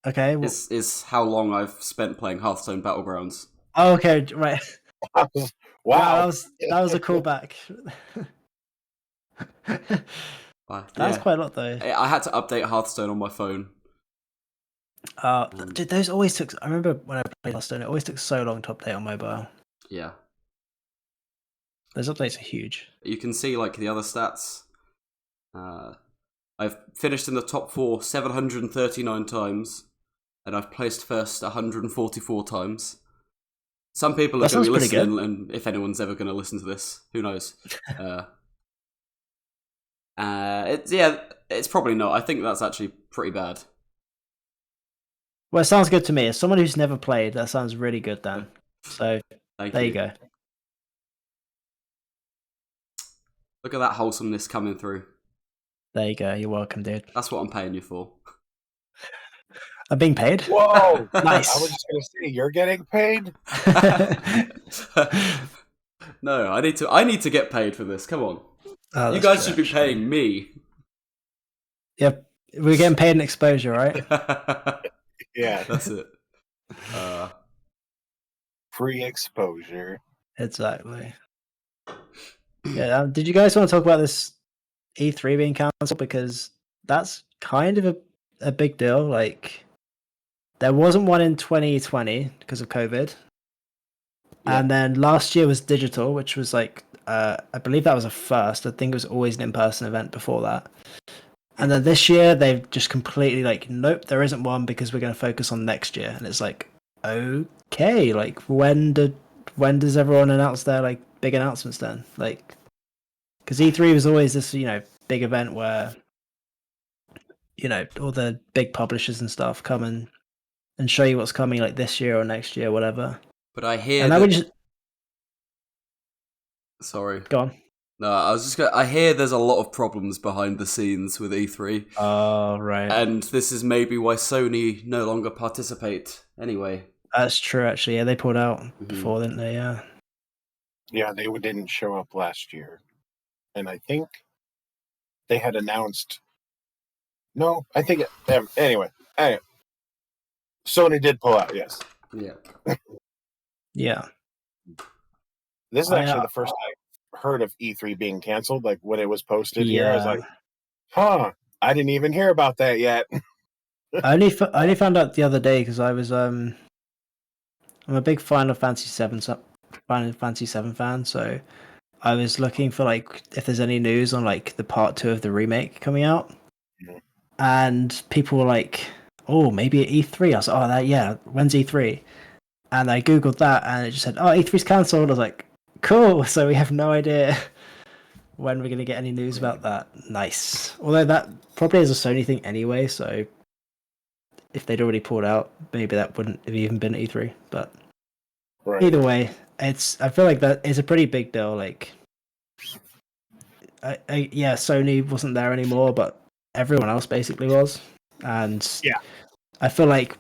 Speaker 2: Okay. Well,
Speaker 1: is how long I've spent playing Hearthstone Battlegrounds.
Speaker 2: oh, okay, right.
Speaker 3: Wow.
Speaker 2: That was a callback. That's quite a lot, though.
Speaker 1: I had to update Hearthstone on my phone.
Speaker 2: Dude, those always took. I remember when I played Hearthstone, it always took so long to update on mobile.
Speaker 1: Yeah.
Speaker 2: Those updates are huge.
Speaker 1: You can see like the other stats. I've finished in the top 4 739 times, and I've placed first 144 times. Some people are going to be listening, and if anyone's ever going to listen to this, who knows? It's probably not. I think that's actually pretty bad.
Speaker 2: Well, it sounds good to me. As someone who's never played, that sounds really good, Dan. So there you go.
Speaker 1: Look at that wholesomeness coming through.
Speaker 2: There you go. You're welcome, dude.
Speaker 1: That's what I'm paying you for.
Speaker 2: I'm being paid?
Speaker 3: Whoa!
Speaker 2: Nice.
Speaker 3: I was just going to say, you're getting paid?
Speaker 1: No, I need to get paid for this. Come on.
Speaker 2: Oh,
Speaker 1: you guys should be paying me.
Speaker 2: Yep. We're getting paid in exposure, right?
Speaker 3: Yeah.
Speaker 1: That's it.
Speaker 3: Free exposure.
Speaker 2: Exactly. Yeah. Did you guys want to talk about this E3 being cancelled? Because that's kind of a big deal. Like, there wasn't one in 2020 because of COVID. Yeah. And then last year was digital, which was like, I believe that was a first. I think it was always an in-person event before that. And then this year, they've just completely like, nope, there isn't one because we're going to focus on next year. And it's like, okay, like when does everyone announce their like big announcements then? Like, because E3 was always this, big event where, all the big publishers and stuff come and show you what's coming like this year or next year, whatever.
Speaker 1: But I hear Sorry.
Speaker 2: Go on.
Speaker 1: No, I hear there's a lot of problems behind the scenes with E3.
Speaker 2: Oh, right.
Speaker 1: And this is maybe why Sony no longer participate anyway.
Speaker 2: That's true, actually. Yeah, they pulled out before, didn't they? Yeah.
Speaker 3: Yeah, they didn't show up last year. And I think they had announced... No, I think... Anyway. Sony did pull out, yes.
Speaker 1: Yeah.
Speaker 2: Yeah.
Speaker 3: This is actually the first I heard of E3 being canceled. Like, when it was posted here, I was like, I didn't even hear about that yet.
Speaker 2: I only found out the other day because I was... I'm a big Final Fantasy VII fan, so I was looking for like if there's any news on like the part 2 of the remake coming out, and people were like, "Oh, maybe at E3." I was like, when's E3? And I googled that, and it just said, "Oh, E3's cancelled." I was like, "Cool." So we have no idea when we're gonna get any news about that. Nice. Although that probably is a Sony thing anyway, so if they'd already pulled out, maybe that wouldn't have even been E3. But either way, I feel like that is a pretty big deal. Like, Sony wasn't there anymore, but everyone else basically was. And I feel like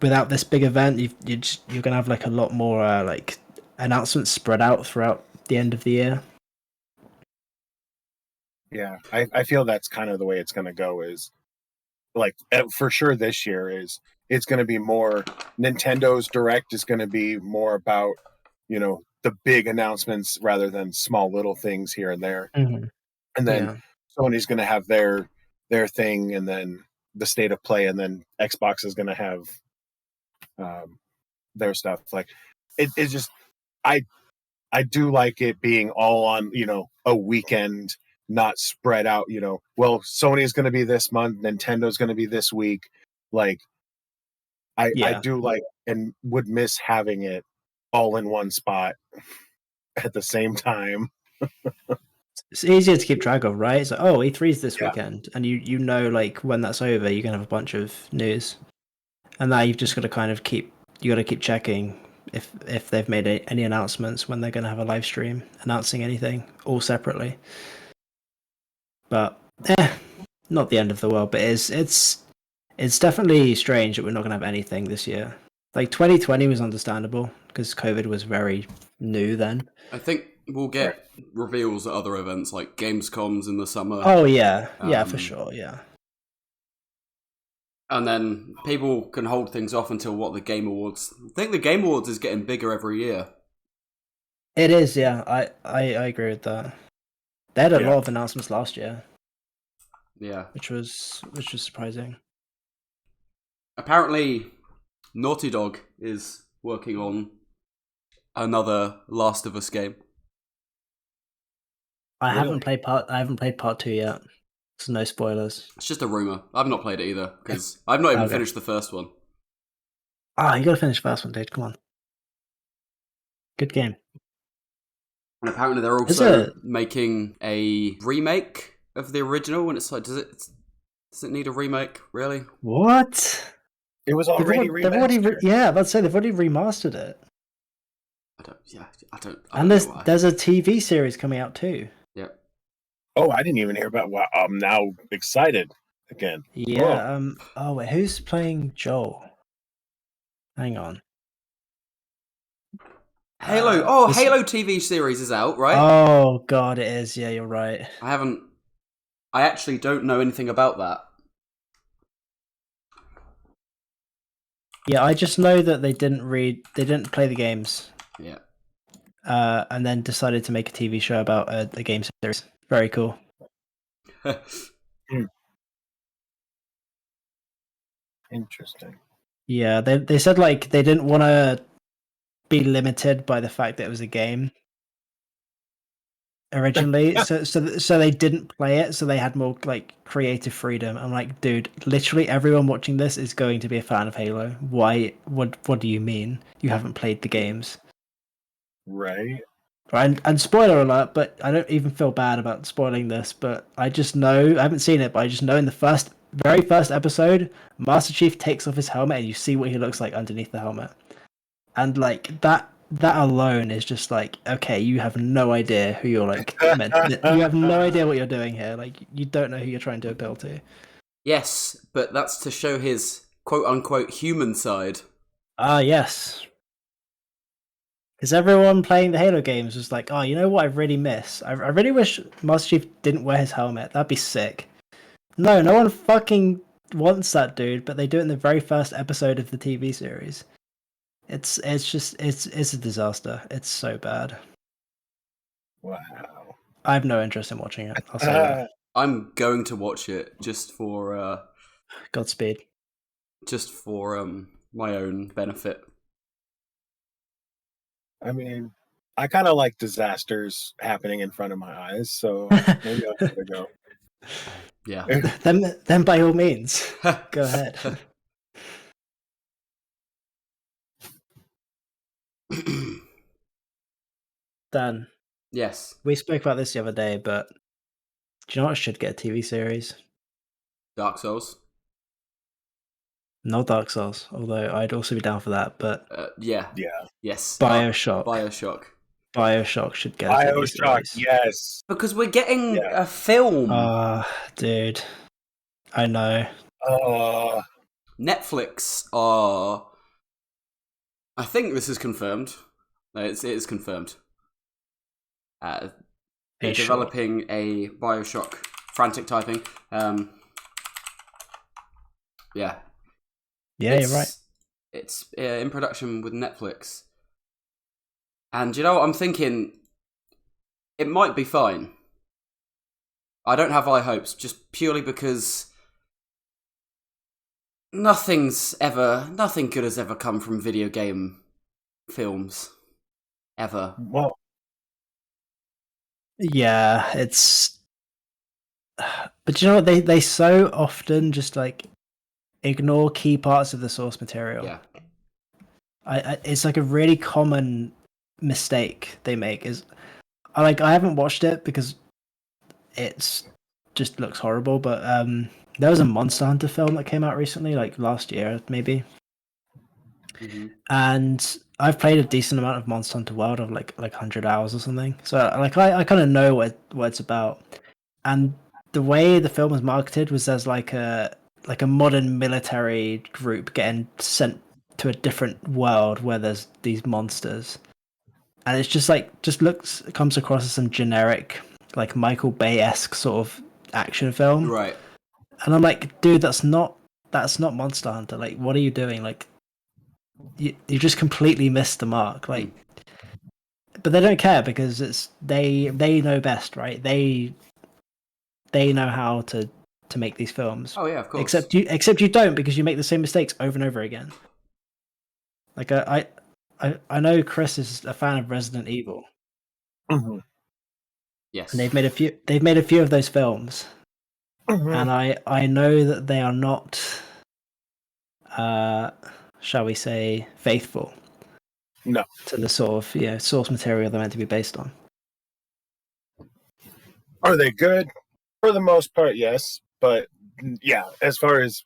Speaker 2: without this big event, you're gonna have like a lot more like announcements spread out throughout the end of the year.
Speaker 3: Yeah, I feel that's kind of the way it's gonna go. Is like for sure this year it's going to be more Nintendo's Direct is going to be more about the big announcements rather than small little things here and there. And then Sony's going to have their thing, and then the state of play, and then Xbox is going to have their stuff. Like it's just I do like it being all on a weekend, not spread out, well, Sony's going to be this month, Nintendo's going to be this week. Like, I do like and would miss having it all in one spot at the same time.
Speaker 2: It's easier to keep track of, right? So, oh, E3's this
Speaker 3: Yeah.
Speaker 2: weekend, and you know, like when that's over, you're gonna have a bunch of news, and now you've just got to kind of keep checking if they've made any announcements when they're gonna have a live stream announcing anything all separately. But not the end of the world. But it's definitely strange that we're not gonna have anything this year. Like 2020 was understandable because COVID was very new then.
Speaker 1: I think we'll get reveals at other events like Gamescoms in the summer.
Speaker 2: Oh yeah, for sure, yeah.
Speaker 1: And then people can hold things off until the Game Awards. I think the Game Awards is getting bigger every year.
Speaker 2: It is, yeah. I agree with that. They had a lot of announcements last year.
Speaker 1: Yeah,
Speaker 2: which was surprising.
Speaker 1: Apparently, Naughty Dog is working on another Last of Us game.
Speaker 2: I haven't played part 2 yet. So no spoilers.
Speaker 1: It's just a rumor. I've not played it either because I've not even finished the first one.
Speaker 2: You gotta finish the first one, dude. Come on. Good game.
Speaker 1: And apparently they're also making a remake of the original, and it's like, does it need a remake, really?
Speaker 2: What?
Speaker 3: It was already remastered.
Speaker 2: They've already remastered it.
Speaker 1: I don't
Speaker 2: and there's a TV series coming out too.
Speaker 1: Yeah.
Speaker 3: Oh, I didn't even hear about. Wow, I'm now excited again.
Speaker 2: Yeah. Oh wait, who's playing Joel? Hang on.
Speaker 1: Halo. Halo TV series is out, right?
Speaker 2: Oh god, it is. Yeah, you're right.
Speaker 1: I actually don't know anything about that.
Speaker 2: Yeah, I just know that they didn't play the games.
Speaker 1: Yeah.
Speaker 2: And then decided to make a TV show about a game series. Very cool.
Speaker 3: Interesting.
Speaker 2: Yeah, they said like they didn't want to be limited by the fact that it was a game originally, so they didn't play it, so they had more like creative freedom. I'm like, dude, literally everyone watching this is going to be a fan of Halo. Why? What do you mean you haven't played the games?
Speaker 3: Right.
Speaker 2: And spoiler alert, but I don't even feel bad about spoiling this, but I just know, I haven't seen it, but I just know in the very first episode, Master Chief takes off his helmet and you see what he looks like underneath the helmet. And like that alone is just like, okay, you have no idea who you're like meant to, you have no idea what you're doing here. Like you don't know who you're trying to appeal to.
Speaker 1: Yes, but that's to show his quote unquote human side.
Speaker 2: Yes. Because everyone playing the Halo games was like, oh, you know what I really miss? I really wish Master Chief didn't wear his helmet. That'd be sick. No one fucking wants that, dude, but they do it in the very first episode of the TV series. It's a disaster. It's so bad.
Speaker 3: Wow.
Speaker 2: I have no interest in watching it. I'll say that.
Speaker 1: I'm going to watch it just for
Speaker 2: Godspeed.
Speaker 1: Just for my own benefit.
Speaker 3: I mean, I kind of like disasters happening in front of my eyes, so maybe I'll give it a go.
Speaker 1: Yeah.
Speaker 2: Then by all means, go ahead. Dan.
Speaker 1: Yes.
Speaker 2: We spoke about this the other day, but do you know what should get a TV series?
Speaker 1: Dark Souls.
Speaker 2: Not Dark Souls, although I'd also be down for that, but
Speaker 1: yeah.
Speaker 2: Yes. Bioshock should get a TV series.
Speaker 3: Yes.
Speaker 1: Because we're getting a film.
Speaker 2: Dude. I know.
Speaker 1: Netflix are... I think this is confirmed. No, it is confirmed. They're developing a Bioshock. Frantic typing. Yeah.
Speaker 2: Yeah, you're right.
Speaker 1: It's in production with Netflix. And you know what I'm thinking? It might be fine. I don't have high hopes, just purely because nothing good has ever come from video game films. Ever.
Speaker 3: Well,
Speaker 2: yeah, it's... But you know what? They so often just like ignore key parts of the source material.
Speaker 1: Yeah.
Speaker 2: It's like a really common mistake they make is I haven't watched it because it's just looks horrible, but there was a Monster Hunter film that came out recently, like last year maybe.
Speaker 1: Mm-hmm.
Speaker 2: And I've played a decent amount of Monster Hunter World of like 100 hours or something. So like I kind of know what it's about. And the way the film was marketed was as like a modern military group getting sent to a different world where there's these monsters. And it's just comes across as some generic like Michael Bay-esque sort of action film.
Speaker 1: Right.
Speaker 2: And I'm like, dude, that's not Monster Hunter. Like, what are you doing? Like, you just completely missed the mark. Like, but they don't care because it's they know best, right? They know how to make these films.
Speaker 1: Oh yeah, of course.
Speaker 2: Except you don't, because you make the same mistakes over and over again. Like I know Chris is a fan of Resident Evil.
Speaker 3: Mhm.
Speaker 1: Yes.
Speaker 2: And they've made a few of those films.
Speaker 3: Mhm.
Speaker 2: And I know that they are not shall we say faithful.
Speaker 3: No.
Speaker 2: To the sort of source material they're meant to be based on.
Speaker 3: Are they good? For the most part, yes. But yeah, as far as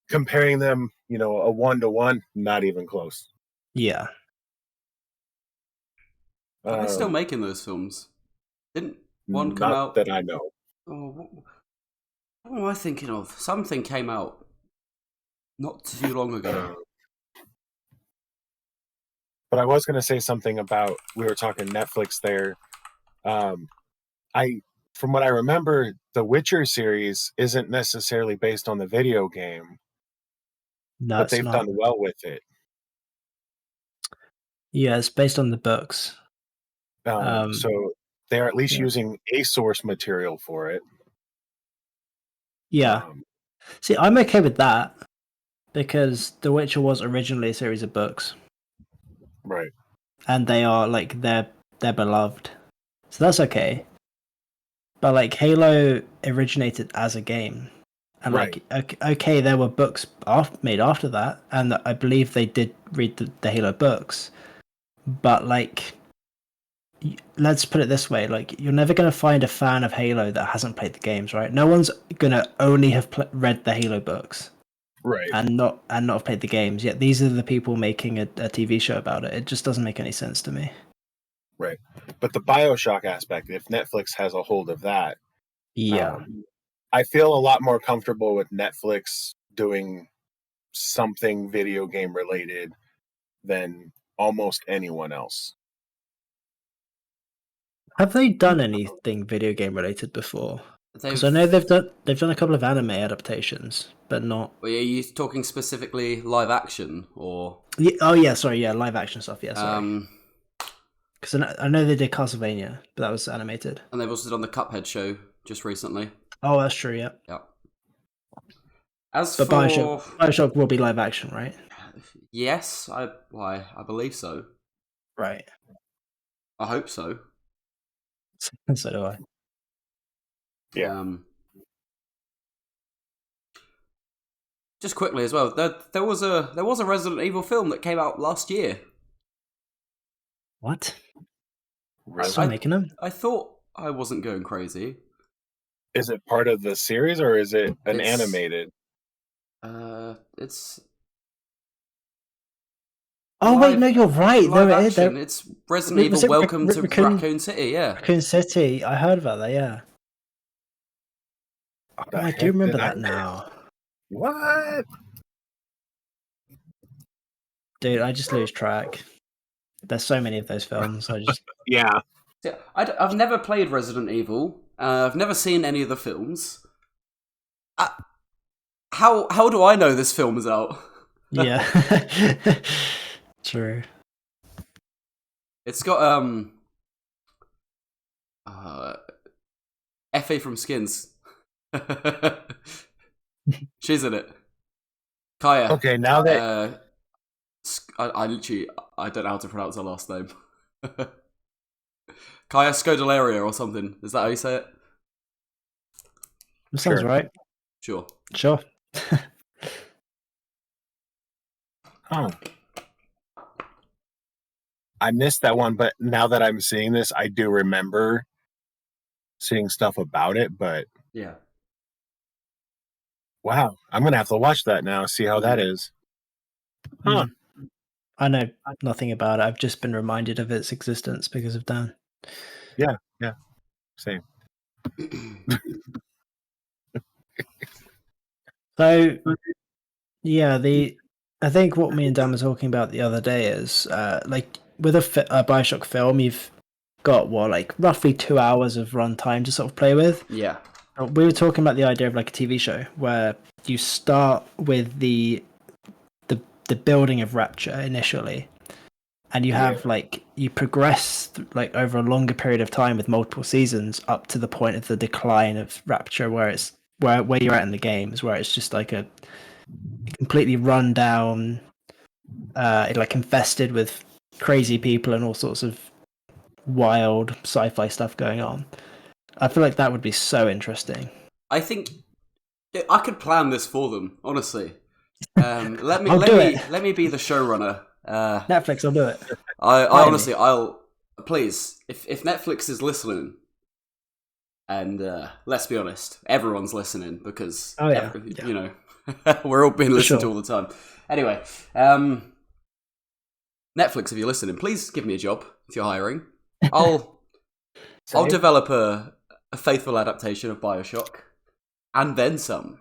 Speaker 3: comparing them, a 1-to-1, not even close.
Speaker 2: Yeah.
Speaker 1: Are they still making those films? Didn't one come
Speaker 3: Not
Speaker 1: out?
Speaker 3: that I know.
Speaker 1: Oh, what am I thinking of? Something came out not too long ago.
Speaker 3: But I was going to say something about, we were talking Netflix there. From what I remember, the Witcher series isn't necessarily based on the video game,
Speaker 2: No,
Speaker 3: but
Speaker 2: it's
Speaker 3: they've
Speaker 2: not.
Speaker 3: done well with it.
Speaker 2: Yeah, it's based on the books.
Speaker 3: So they're at least using a source material for it.
Speaker 2: Yeah. See, I'm okay with that because The Witcher was originally a series of books.
Speaker 3: Right.
Speaker 2: And they are like they're beloved. So that's okay. But like Halo originated as a game. And
Speaker 3: Right.
Speaker 2: like okay, there were books made after that, and I believe they did read the Halo books. But like, let's put it this way: like, you're never gonna find a fan of Halo that hasn't played the games, right? No one's gonna only have read the Halo books,
Speaker 3: right,
Speaker 2: and not have played the games. Yet these are the people making a TV show about it. It just doesn't make any sense to me.
Speaker 3: Right, but the BioShock aspect, if Netflix has a hold of that,
Speaker 2: yeah,
Speaker 3: I feel a lot more comfortable with Netflix doing something video game related than almost anyone else.
Speaker 2: Have they done anything video game related before? Because I know they've done a couple of anime adaptations, but not.
Speaker 1: Well, are you talking specifically live action or?
Speaker 2: Yeah, oh yeah, sorry, yeah, live action stuff. Yeah, sorry. Because I know they did Castlevania, but that was animated.
Speaker 1: And they've also done the Cuphead show just recently.
Speaker 2: Oh, that's true. Yeah.
Speaker 1: Yeah. As
Speaker 2: but
Speaker 1: for
Speaker 2: BioShock will be live action, right?
Speaker 1: Yes, I believe so.
Speaker 2: Right.
Speaker 1: I hope so.
Speaker 2: So do I.
Speaker 3: Yeah.
Speaker 1: Just quickly as well, there was a Resident Evil film that came out last year.
Speaker 2: What?
Speaker 3: Really?
Speaker 2: Still making them?
Speaker 1: I thought I wasn't going crazy.
Speaker 3: Is it part of the series or is it an animated?
Speaker 1: It's.
Speaker 2: Oh wait, no, you're right.
Speaker 1: Live action. It's Resident Evil. Welcome to Raccoon City. Yeah,
Speaker 2: Raccoon City. I heard about that. Yeah. Oh, I do remember that now.
Speaker 3: What?
Speaker 2: Dude, I just lose track. There's so many of those films. I just
Speaker 3: yeah.
Speaker 1: I've never played Resident Evil. I've never seen any of the films. How do I know this film is out?
Speaker 2: Yeah. True.
Speaker 1: It's got Effie from Skins. She's in it. Kaya.
Speaker 3: Okay, now that
Speaker 1: I don't know how to pronounce her last name. Kaya Scodelario or something. Is that how you say it?
Speaker 2: That sounds right.
Speaker 1: Sure.
Speaker 3: Oh. I missed that one, but now that I'm seeing this, I do remember seeing stuff about it. But
Speaker 1: Yeah.
Speaker 3: wow, I'm gonna have to watch that now, see how that is. Huh.
Speaker 2: I know nothing about it. I've just been reminded of its existence because of Dan.
Speaker 3: Yeah, same.
Speaker 2: So, yeah, I think what me and Dan were talking about the other day is like with a Bioshock film, you've got like roughly 2 hours of runtime to sort of play with.
Speaker 1: Yeah.
Speaker 2: We were talking about the idea of like a TV show where you start with the building of Rapture initially, and you have like you progress like over a longer period of time with multiple seasons up to the point of the decline of Rapture, where it's where you're at in the games, where it's just like a completely run down, like infested with crazy people and all sorts of wild sci-fi stuff going on. I feel like that would be so interesting.
Speaker 1: I think I could plan this for them, honestly. Let me let me be the showrunner.
Speaker 2: Netflix, I'll do it.
Speaker 1: I honestly, I'll please if Netflix is listening, and let's be honest, everyone's listening because you know we're all being listened to all the time. Anyway, Netflix, if you're listening, please give me a job if you're hiring. I'll develop a faithful adaptation of BioShock, and then some.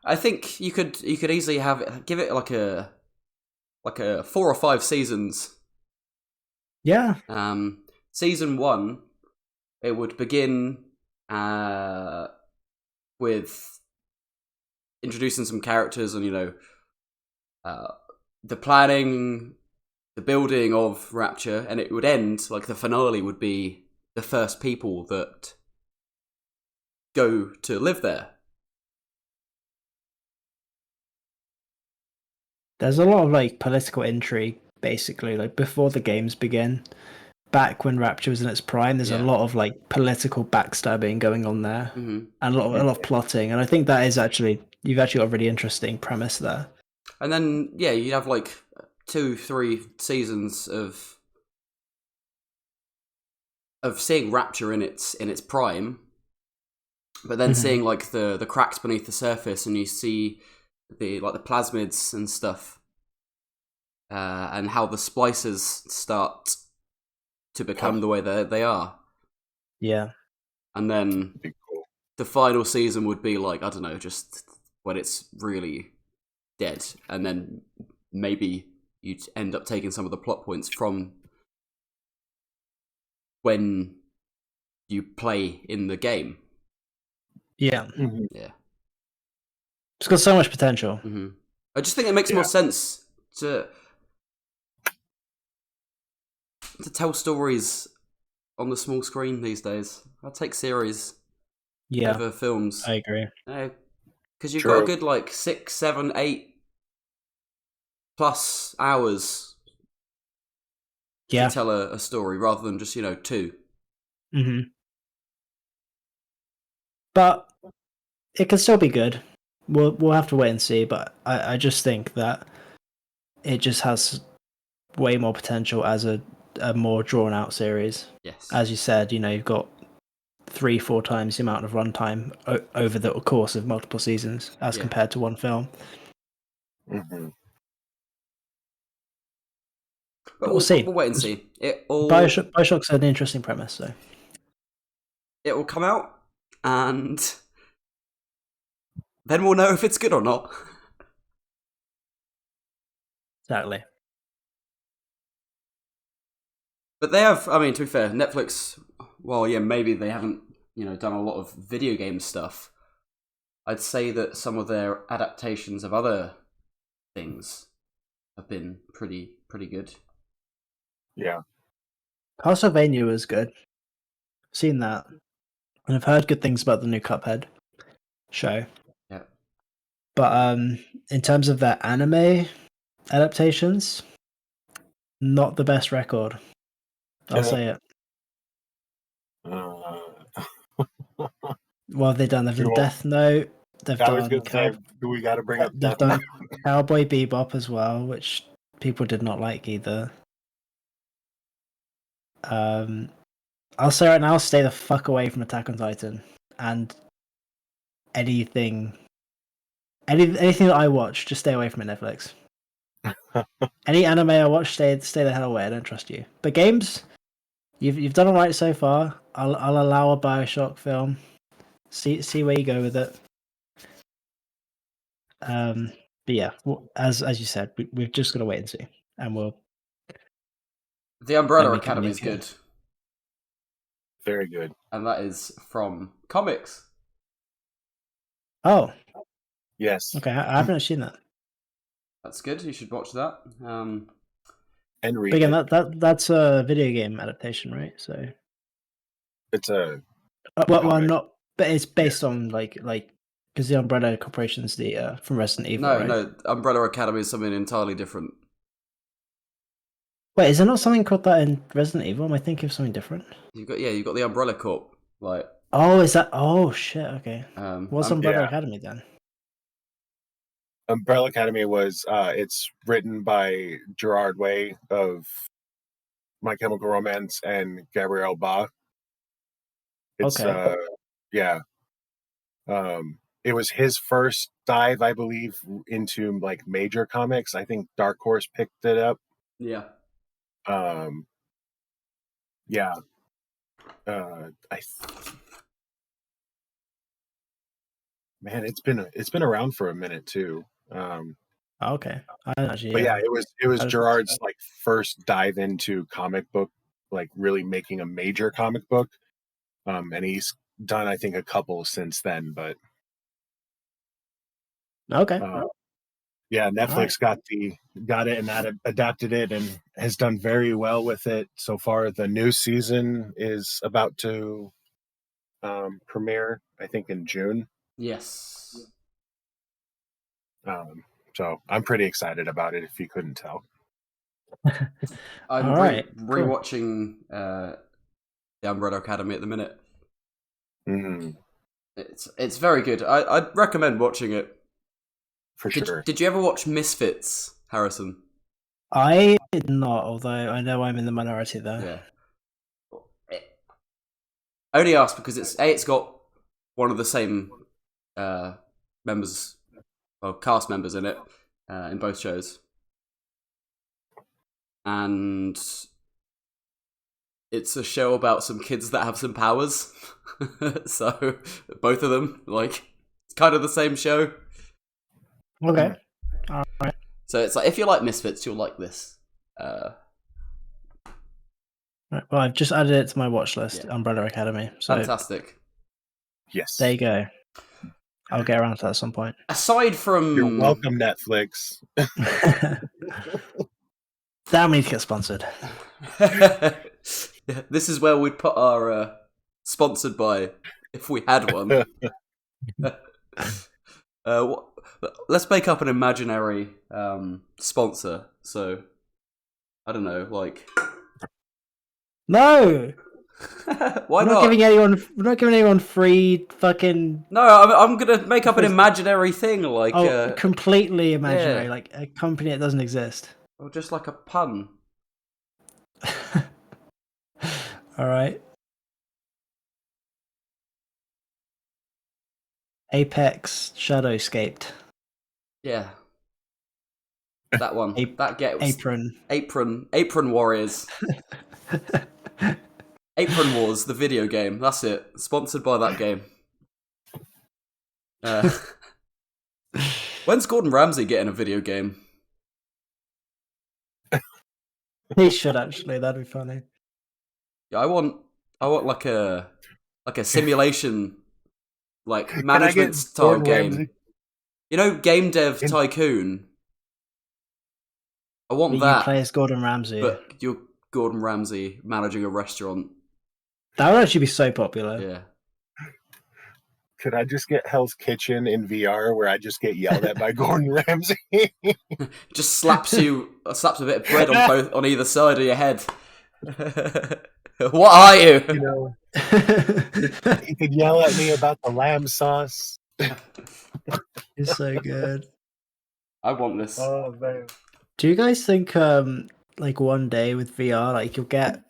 Speaker 1: I think you could easily give it like a 4 or 5 seasons.
Speaker 2: Yeah.
Speaker 1: Season 1, it would begin with introducing some characters and the planning, the building of Rapture, and it would end like the finale would be the first people that go to live there.
Speaker 2: There's a lot of like political intrigue, basically, like before the games begin. Back when Rapture was in its prime, there's a lot of like political backstabbing going on there, and a lot of plotting. And I think that is you've actually got a really interesting premise there.
Speaker 1: And then you'd have like 2-3 seasons of seeing Rapture in its prime, but then seeing like the cracks beneath the surface, and you see the plasmids and stuff, and how the splicers start to become the way they are.
Speaker 2: Yeah.
Speaker 1: And then the final season would be like, I don't know, just when it's really dead, and then maybe you'd end up taking some of the plot points from when you play in the game.
Speaker 2: Yeah.
Speaker 1: Yeah.
Speaker 2: It's got so much potential.
Speaker 1: I just think it makes more sense to tell stories on the small screen these days. I'll take series over films.
Speaker 2: I agree.
Speaker 1: Because you've got a good 6, 7, 8 plus hours to tell a story rather than just 2.
Speaker 2: But it can still be good. We'll have to wait and see, but I just think that it just has way more potential as a more drawn out series.
Speaker 1: Yes.
Speaker 2: As you said, you've got 3-4 times the amount of runtime over the course of multiple seasons as compared to one film. But we'll see.
Speaker 1: We'll wait and see.
Speaker 2: Bioshock's an interesting premise, so
Speaker 1: it will come out, and then we'll know if it's good or not.
Speaker 2: Exactly.
Speaker 1: But they have, to be fair, Netflix, well, maybe they haven't, done a lot of video game stuff. I'd say that some of their adaptations of other things have been pretty good.
Speaker 3: Yeah.
Speaker 2: Castlevania was good. Seen that. And I've heard good things about the new Cuphead show.
Speaker 1: Yeah.
Speaker 2: But in terms of their anime adaptations, not the best record. I'll say it. What have they done? They've done Death Note. They've done.
Speaker 3: We got to bring up.
Speaker 2: They've done Cowboy Bebop as well, which people did not like either. I'll say right now, stay the fuck away from Attack on Titan and anything that I watch. Just stay away from it, Netflix. Any anime I watch, stay the hell away. I don't trust you. But games, you've done alright so far. I'll allow a Bioshock film. See where you go with it. But yeah, as you said, we've just got to wait and see, and we'll.
Speaker 1: The Umbrella
Speaker 2: Then we can
Speaker 1: Academy is
Speaker 2: make it.
Speaker 1: good,
Speaker 3: Very good.
Speaker 1: and that is from comics.
Speaker 2: Oh,
Speaker 3: Yes.
Speaker 2: okay. I haven't seen that.
Speaker 1: That's good. You should watch that.
Speaker 3: And read
Speaker 2: But again,
Speaker 3: it.
Speaker 2: that's a video game adaptation, right? So,
Speaker 3: It's a
Speaker 2: well,
Speaker 3: comic.
Speaker 2: not, but it's based on like because the Umbrella Corporation's the from Resident Evil,
Speaker 1: No,
Speaker 2: right?
Speaker 1: no, Umbrella Academy is something entirely different.
Speaker 2: Wait, is there not something called that in Resident Evil? Am I thinking of something different?
Speaker 1: You've got the Umbrella Corp. Like,
Speaker 2: Oh, is that? Oh shit. Okay. What's Umbrella
Speaker 3: yeah.
Speaker 2: Academy then?
Speaker 3: Umbrella Academy was it's written by Gerard Way of My Chemical Romance and Gabrielle Ba. It's
Speaker 2: Okay.
Speaker 3: yeah. It was his first dive, I believe, into like major comics. I think Dark Horse picked it up.
Speaker 1: yeah.
Speaker 3: Yeah. Man, it's been around for a minute too.
Speaker 2: Okay. I don't actually.
Speaker 3: But yeah, it was
Speaker 2: I was-
Speaker 3: Gerard's like first dive into comic book, like really making a major comic book. And he's done I think a couple since then, but
Speaker 2: Okay.
Speaker 3: yeah, Netflix got it and adapted it and has done very well with it so far. The new season is about to premiere, I think, in June.
Speaker 1: Yes.
Speaker 3: So I'm pretty excited about it. If you couldn't tell,
Speaker 1: I'm
Speaker 2: All right, cool.
Speaker 1: rewatching the Umbrella Academy at the minute.
Speaker 3: mm,
Speaker 1: It's very good. I'd recommend watching it.
Speaker 3: for sure.
Speaker 1: Did you ever watch Misfits, Harrison?
Speaker 2: I did not, although I know I'm in the minority there.
Speaker 1: Yeah. I only asked because it's got one of the same members, or cast members in it, in both shows, and it's a show about some kids that have some powers. So both of them, like, it's kind of the same show.
Speaker 2: Okay. All right.
Speaker 1: So it's like, if you like Misfits, you'll like this.
Speaker 2: Right, well, I've just added it to my watch list,
Speaker 1: Yeah.
Speaker 2: Umbrella Academy. So
Speaker 1: Fantastic.
Speaker 3: Yes.
Speaker 2: there you go. I'll get around to that at some point.
Speaker 1: Aside from...
Speaker 3: You're welcome, Netflix.
Speaker 2: Damn, we need to get sponsored.
Speaker 1: This is where we'd put our sponsored by, if we had one. Let's make up an imaginary sponsor. So, I don't know, like...
Speaker 2: No!
Speaker 1: Why
Speaker 2: we're
Speaker 1: not?
Speaker 2: We're not giving anyone free fucking...
Speaker 1: No, I'm gonna make up an imaginary thing, like...
Speaker 2: completely imaginary,
Speaker 1: yeah.
Speaker 2: like a company that doesn't exist.
Speaker 1: Or just like a pun.
Speaker 2: Alright. Apex Shadowscaped.
Speaker 1: Yeah. That one. That gets... Apron Warriors. Apron Wars, the video game. That's it. Sponsored by that game. When's Gordon Ramsay getting a video game?
Speaker 2: He should actually. That'd be funny.
Speaker 1: Yeah, I want like a simulation, like management style game.
Speaker 3: Ramsay?
Speaker 1: You know, Game Dev Tycoon. I want
Speaker 2: But
Speaker 1: that.
Speaker 2: You play as Gordon Ramsay.
Speaker 1: But you're Gordon Ramsay managing a restaurant.
Speaker 2: That would actually be so popular.
Speaker 1: Yeah.
Speaker 3: Could I just get Hell's Kitchen in VR where I just get yelled at by Gordon Ramsay?
Speaker 1: Just slaps a bit of bread on either side of your head. What are you?
Speaker 3: You know, he could yell at me about the lamb sauce.
Speaker 2: It's so good.
Speaker 1: I want this.
Speaker 3: Oh man.
Speaker 2: Do you guys think like one day with VR, like you'll get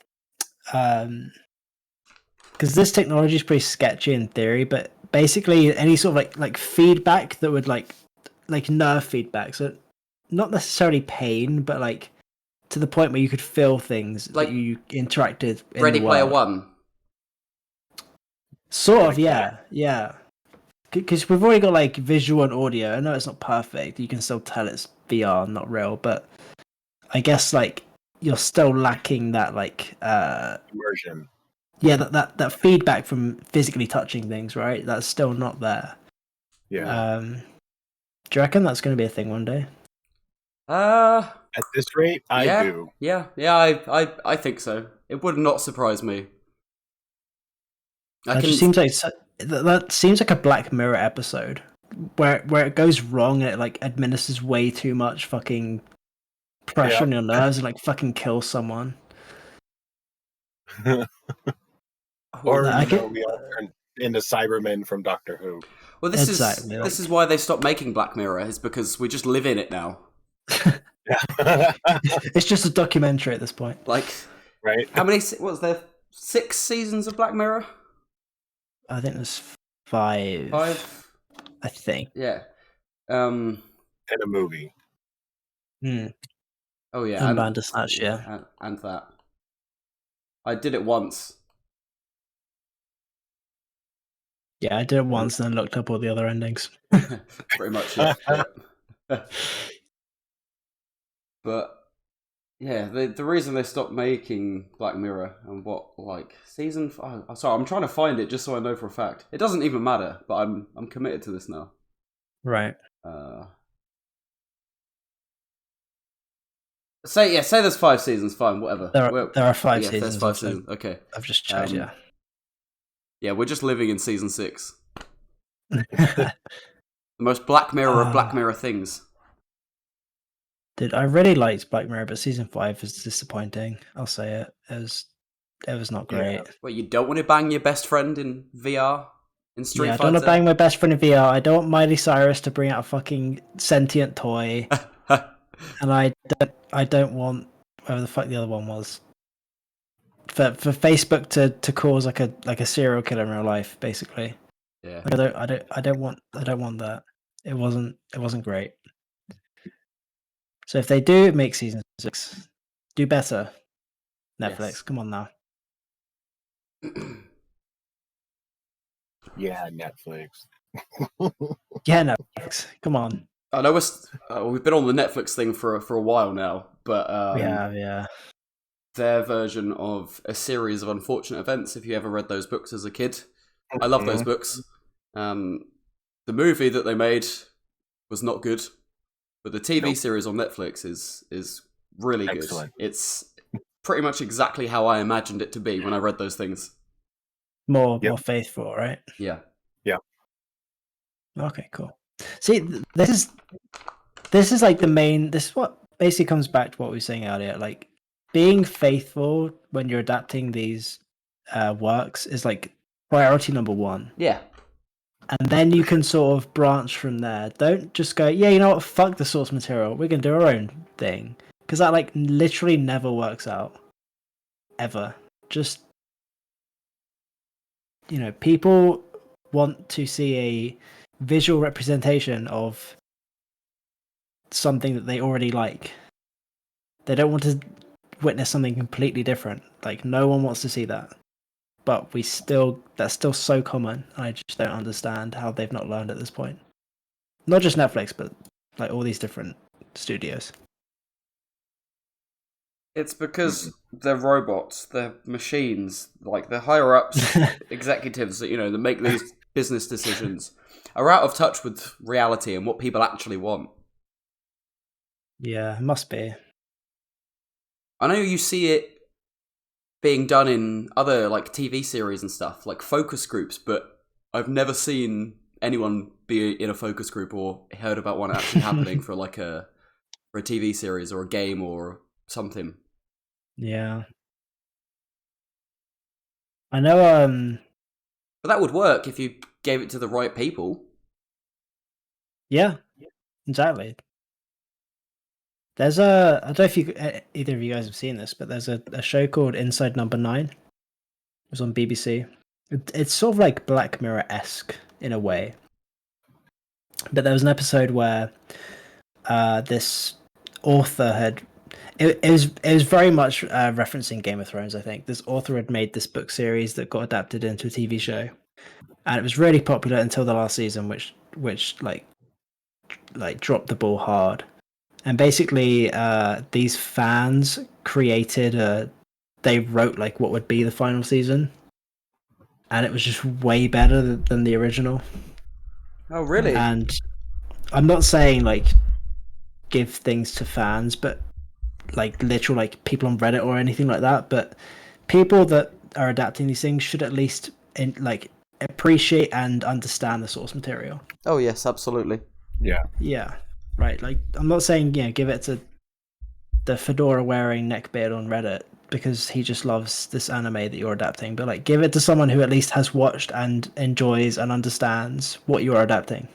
Speaker 2: because this technology is pretty sketchy in theory, but basically any sort of like feedback that would like nerve feedback, so not necessarily pain, but like to the point where you could feel things
Speaker 1: Like
Speaker 2: that you interacted in
Speaker 1: Ready
Speaker 2: the
Speaker 1: Player
Speaker 2: world.
Speaker 1: One.
Speaker 2: Sort of,
Speaker 3: Like
Speaker 2: yeah, yeah. Because we've already got like visual and audio. I know it's not perfect. You can still tell it's VR, not real, but I guess like you're still lacking that like
Speaker 3: Immersion.
Speaker 2: yeah, that feedback from physically touching things, right? That's still not there.
Speaker 3: Yeah.
Speaker 2: Do you reckon that's going to be a thing one day?
Speaker 3: At this rate, I
Speaker 1: Yeah,
Speaker 3: do.
Speaker 1: yeah. I think so. It would not surprise me.
Speaker 2: That just seems like that seems like a Black Mirror episode where it goes wrong and it like administers way too much fucking pressure on your nerves and like fucking kills someone.
Speaker 3: Or
Speaker 2: I
Speaker 3: you know,
Speaker 2: can-
Speaker 3: we all turn into Cybermen from Doctor Who.
Speaker 1: Well, this
Speaker 2: Exactly,
Speaker 1: is
Speaker 2: like-
Speaker 1: this is why they stopped making Black Mirror. Is because we just live in it now.
Speaker 3: Yeah.
Speaker 2: It's just a documentary at this point.
Speaker 1: Like,
Speaker 3: Right?
Speaker 1: how many? What was there? 6 seasons of Black Mirror?
Speaker 2: I think there's 5.
Speaker 1: 5?
Speaker 2: I think.
Speaker 1: Yeah.
Speaker 3: In a movie.
Speaker 1: Oh yeah.
Speaker 2: And Bandersnatch, yeah.
Speaker 1: And that. I did it once.
Speaker 2: Yeah, I did it once and then looked up all the other endings.
Speaker 1: Pretty much. Yeah. But yeah, the reason they stopped making Black Mirror and what like season. Sorry, I'm trying to find it just so I know for a fact. It doesn't even matter, but I'm committed to this now.
Speaker 2: Right.
Speaker 1: Say there's 5 seasons. Fine, whatever.
Speaker 2: There are 5
Speaker 1: yeah,
Speaker 2: seasons.
Speaker 1: there's 5 seasons. Okay.
Speaker 2: I've just checked, yeah.
Speaker 1: Yeah, we're just living in season 6. The most Black Mirror of Black Mirror things.
Speaker 2: Dude, I really liked Black Mirror, but season 5 was disappointing. I'll say it. It was not great.
Speaker 3: Yeah.
Speaker 1: Wait, you don't want to bang your best friend in VR in Street
Speaker 2: Yeah, I
Speaker 1: Fighter?
Speaker 2: don't want to bang my best friend in VR. I don't want Miley Cyrus to bring out a fucking sentient toy, and I don't want whatever the fuck the other one was. For Facebook to cause like a serial killer in real life, basically.
Speaker 1: Yeah.
Speaker 2: I don't want that. It wasn't great. So if they do make season 6, do better. Netflix,
Speaker 1: Yes.
Speaker 2: come on now.
Speaker 3: Yeah, Netflix.
Speaker 2: Yeah, Netflix, come on.
Speaker 1: I know we've been on the Netflix thing for a while now, but
Speaker 2: Yeah.
Speaker 1: their version of A Series of Unfortunate Events, if you ever read those books as a kid. I love those books. The movie that they made was not good, but the TV series on Netflix is really good.
Speaker 3: Excellent.
Speaker 1: It's pretty much exactly how I imagined it to be when I read those things.
Speaker 2: More faithful, right?
Speaker 1: Yeah.
Speaker 2: Okay, cool. See, this is like the main. This is what basically comes back to what we were saying earlier. Like being faithful when you're adapting these works is like priority number 1.
Speaker 1: Yeah.
Speaker 2: And then you can sort of branch from there. Don't just go, yeah, you know what? Fuck the source material. We're gonna do our own thing, because that like literally never works out, ever. Just people want to see a visual representation of something that they already like. They don't want to witness something completely different. Like no one wants to see that. But that's still so common. I just don't understand how they've not learned at this point. Not just Netflix, but like all these different studios.
Speaker 1: It's because they're robots, they're machines, like the higher ups, executives that that make these business decisions are out of touch with reality and what people actually want.
Speaker 2: Yeah, it must be.
Speaker 1: I know you see it being done in other like TV series and stuff, like focus groups, but I've never seen anyone be in a focus group or heard about one actually happening for a TV series or a game or something.
Speaker 2: Yeah. I know
Speaker 1: But that would work if you gave it to the right people.
Speaker 2: yeah, exactly. There's a, I don't know if either of you guys have seen this, but there's a show called Inside Number 9. It was on BBC. It's sort of like Black Mirror-esque in a way. But there was an episode where this author had... It was very much referencing Game of Thrones, I think. This author had made this book series that got adapted into a TV show. And it was really popular until the last season, which like dropped the ball hard. And basically, these fans created they wrote like what would be the final season, and it was just way better than the original.
Speaker 1: Oh, really?
Speaker 2: And I'm not saying like give things to fans, but like literal like people on Reddit or anything like that. But people that are adapting these things should at least like appreciate and understand the source material.
Speaker 1: Oh yes, absolutely.
Speaker 2: Yeah, right. Like I'm not saying give it to the fedora wearing neckbeard on Reddit because he just loves this anime that you're adapting, but like give it to someone who at least has watched and enjoys and understands what you are adapting.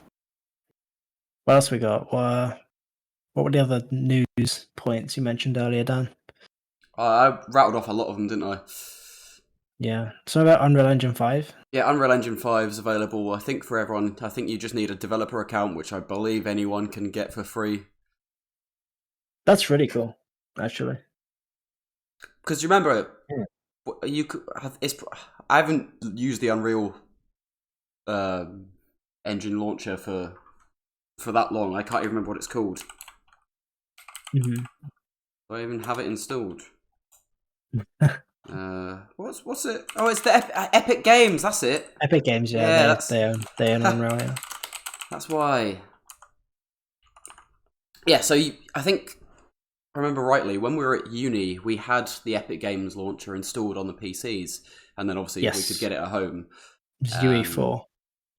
Speaker 2: What else we got? What were the other news points you mentioned earlier, Dan?
Speaker 1: I rattled off a lot of them, didn't I?
Speaker 2: Yeah. So about Unreal Engine 5?
Speaker 1: Yeah, Unreal Engine 5 is available, I think, for everyone. I think you just need a developer account, which I believe anyone can get for free.
Speaker 2: That's really cool, actually.
Speaker 1: Because you remember, I haven't used the Unreal Engine launcher for that long. I can't even remember what it's called.
Speaker 2: Mm-hmm.
Speaker 1: Do I even have it installed? What's it? Oh, it's the Epic Games. That's it.
Speaker 2: Epic Games, yeah. They own Unreal. Yeah.
Speaker 1: That's why. Yeah. So I think, if I remember rightly, when we were at uni, we had the Epic Games launcher installed on the PCs, and then obviously we could get it at home.
Speaker 2: It's UE4.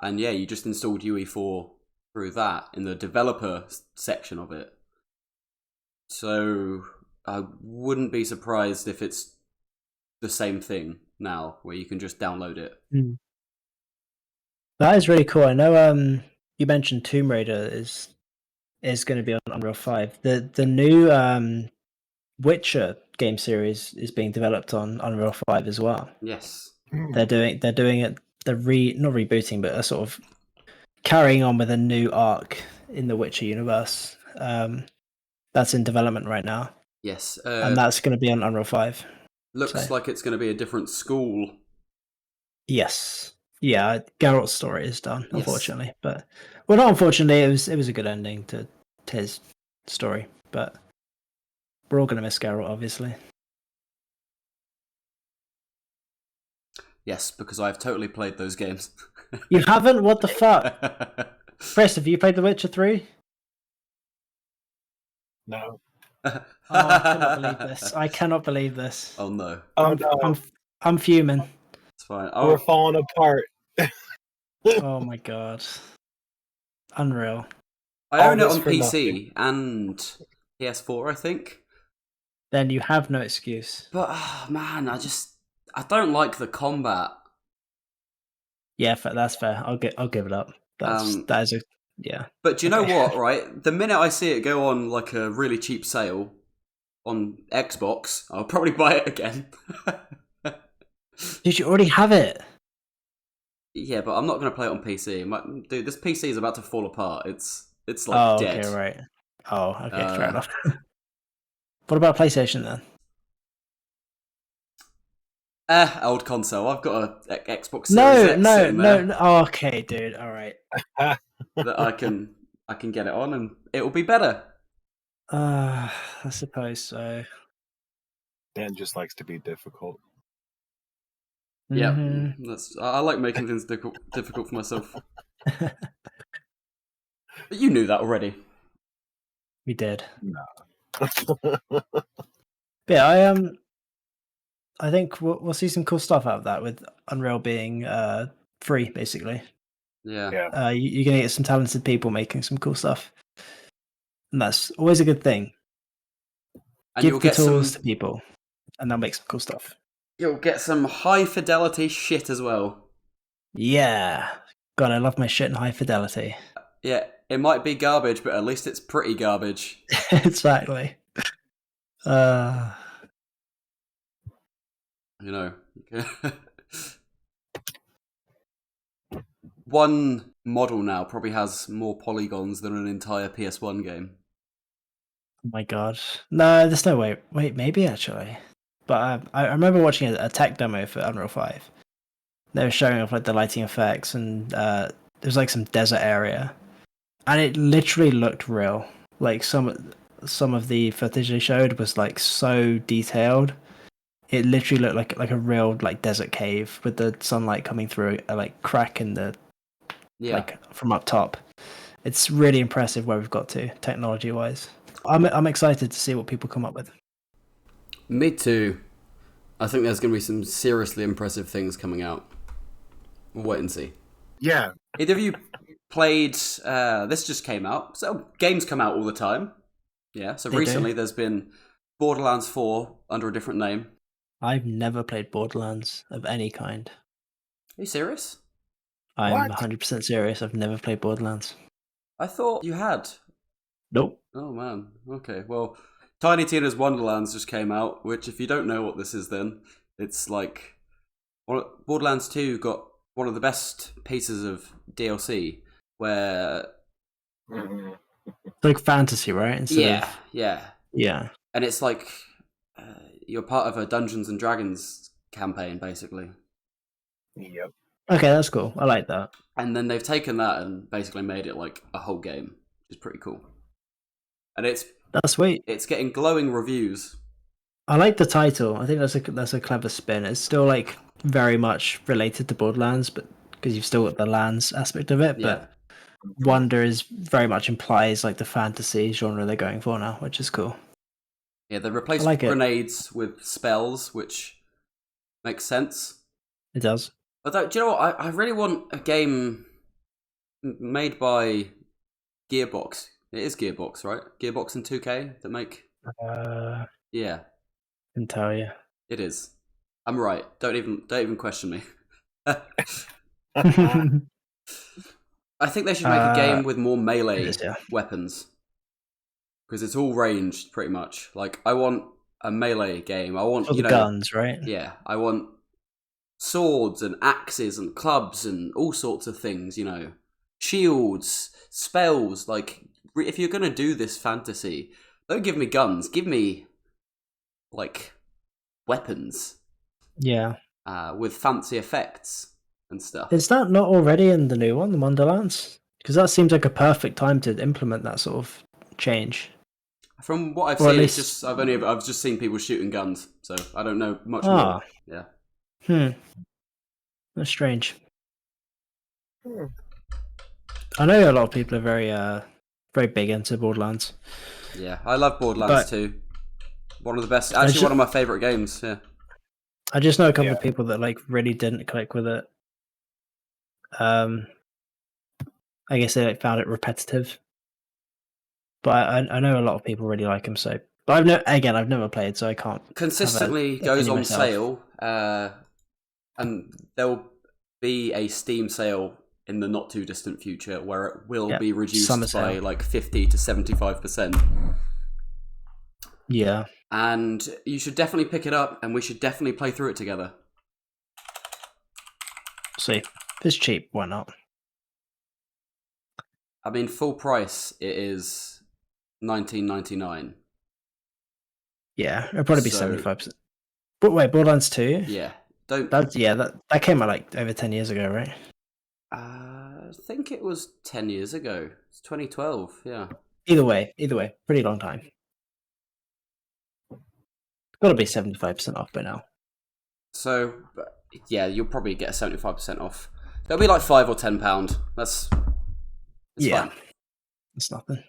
Speaker 1: And yeah, you just installed UE4 through that in the developer section of it. So I wouldn't be surprised if it's the same thing now, where you can just download it.
Speaker 2: That is really cool. I know you mentioned Tomb Raider is going to be on Unreal 5. The new Witcher game series is being developed on Unreal 5 as well.
Speaker 1: Yes.
Speaker 2: They're doing it. They're not rebooting, but are sort of carrying on with a new arc in the Witcher universe. That's in development right now.
Speaker 1: Yes.
Speaker 2: And that's going to be on Unreal 5.
Speaker 1: Looks like it's going to be a different school.
Speaker 2: Yes. Yeah, Geralt's story is done, unfortunately. But well, not unfortunately, it was a good ending to his story. But we're all going to miss Geralt, obviously.
Speaker 1: Yes, because I've totally played those games.
Speaker 2: You haven't? What the fuck? Chris, have you played The Witcher 3?
Speaker 3: No.
Speaker 2: Oh, I cannot believe this. I cannot believe this.
Speaker 1: Oh no.
Speaker 2: I'm fuming.
Speaker 1: It's fine.
Speaker 3: We're falling apart.
Speaker 2: Oh my god. Unreal.
Speaker 1: I own it on PC and PS4, I think.
Speaker 2: Then you have no excuse.
Speaker 1: But man, I don't like the combat.
Speaker 2: Yeah, that's fair. I'll give it up. That is a yeah.
Speaker 1: But do you know what, right? The minute I see it go on like a really cheap sale on Xbox, I'll probably buy it again.
Speaker 2: Did you already have it?
Speaker 1: Yeah, but I'm not going to play it on PC. Dude, this PC is about to fall apart. It's like dead.
Speaker 2: Okay, right. Oh, okay, fair enough. What about PlayStation then?
Speaker 1: Old console. I've got a Xbox Series X sitting there.
Speaker 2: No. Oh, okay, dude. All right.
Speaker 1: That I can get it on, and it will be better.
Speaker 2: I suppose so.
Speaker 3: Dan just likes to be difficult.
Speaker 1: Yeah,
Speaker 2: Mm-hmm.
Speaker 1: I like making things difficult for myself. But you knew that already.
Speaker 2: We did.
Speaker 3: No.
Speaker 2: Yeah, I think we'll see some cool stuff out of that with Unreal being free, basically.
Speaker 1: Yeah.
Speaker 2: You're gonna get some talented people making some cool stuff, and that's always a good thing.
Speaker 1: And
Speaker 2: Give the tools to people, and they'll make some cool stuff.
Speaker 1: You'll get some high fidelity shit as well.
Speaker 2: Yeah, God, I love my shit in high fidelity.
Speaker 1: Yeah, it might be garbage, but at least it's pretty garbage.
Speaker 2: Exactly.
Speaker 1: You know. One model now probably has more polygons than an entire PS1 game.
Speaker 2: Oh my god. No, there's no way. Wait, maybe actually. But I remember watching a tech demo for Unreal 5. They were showing off like the lighting effects, and there's like some desert area, and it literally looked real. Like some of the footage they showed was like so detailed. It literally looked like a real like desert cave with the sunlight coming through a like crack in the like from up top. It's really impressive where we've got to technology wise. I'm excited to see what people come up with.
Speaker 1: Me too. I think there's going to be some seriously impressive things coming out. We'll wait and see.
Speaker 3: Yeah.
Speaker 1: Either of you played... this just came out. So games come out all the time. Yeah, so recently there's been Borderlands 4 under a different name.
Speaker 2: I've never played Borderlands of any kind.
Speaker 1: Are you serious?
Speaker 2: I'm 100% serious. I've never played Borderlands.
Speaker 1: I thought you had.
Speaker 2: Nope.
Speaker 1: Oh, man. Okay, well, Tiny Tina's Wonderlands just came out, which if you don't know what this is then, it's like... Borderlands 2 got one of the best pieces of DLC where...
Speaker 2: It's like fantasy, right? Yeah.
Speaker 1: And it's like you're part of a Dungeons and Dragons campaign, basically.
Speaker 3: Yep.
Speaker 2: Okay, that's cool. I like that.
Speaker 1: And then they've taken that and basically made it like a whole game, which is pretty cool. And
Speaker 2: that's sweet.
Speaker 1: It's getting glowing reviews.
Speaker 2: I like the title. I think that's a clever spin. It's still like very much related to Borderlands, but because you've still got the lands aspect of it. But Wonder is very much implies like the fantasy genre they're going for now, which is cool.
Speaker 1: Yeah, they replaced grenades with spells, which makes sense.
Speaker 2: It does.
Speaker 1: Although, do you know what? I really want a game made by Gearbox. It is Gearbox, right? Gearbox and 2K that make... yeah.
Speaker 2: Can tell you.
Speaker 1: It is. I'm right. Don't even question me. I think they should make a game with more melee weapons. Because it's all ranged, pretty much. Like, I want a melee game. I want,
Speaker 2: guns, right?
Speaker 1: Yeah. I want swords and axes and clubs and all sorts of things, Shields, spells. Like, if you're going to do this fantasy, don't give me guns. Give me, like, weapons.
Speaker 2: Yeah.
Speaker 1: With fancy effects and stuff.
Speaker 2: Is that not already in the new one, the Wonderlands? Because that seems like a perfect time to implement that sort of change.
Speaker 1: From what I've seen, it's just I've just seen people shooting guns, so I don't know much more. Yeah.
Speaker 2: That's strange. I know a lot of people are very big into Borderlands.
Speaker 1: Yeah, I love Borderlands too. One of the best, actually one of my favorite games. Yeah.
Speaker 2: I just know a couple of people that like really didn't click with it. I guess they found it repetitive. But I know a lot of people really like him. So, but I've never played, so I can't.
Speaker 1: Consistently goes on sale, and there will be a Steam sale in the not too distant future where it will be reduced by like 50 to 75%.
Speaker 2: Yeah.
Speaker 1: And you should definitely pick it up, and we should definitely play through it together.
Speaker 2: See, if it's cheap, why not?
Speaker 1: I mean, full price, it is $19.99.
Speaker 2: Yeah, it'll probably be 75%. But wait, Borderlands 2?
Speaker 1: Yeah.
Speaker 2: That came out like over 10 years ago, right?
Speaker 1: I think it was 10 years ago. It's 2012, yeah.
Speaker 2: Either way, pretty long time. Got to be 75% off by now.
Speaker 1: So, yeah, you'll probably get a 75% off. It'll be like £5 or £10. That's fine.
Speaker 2: It's nothing.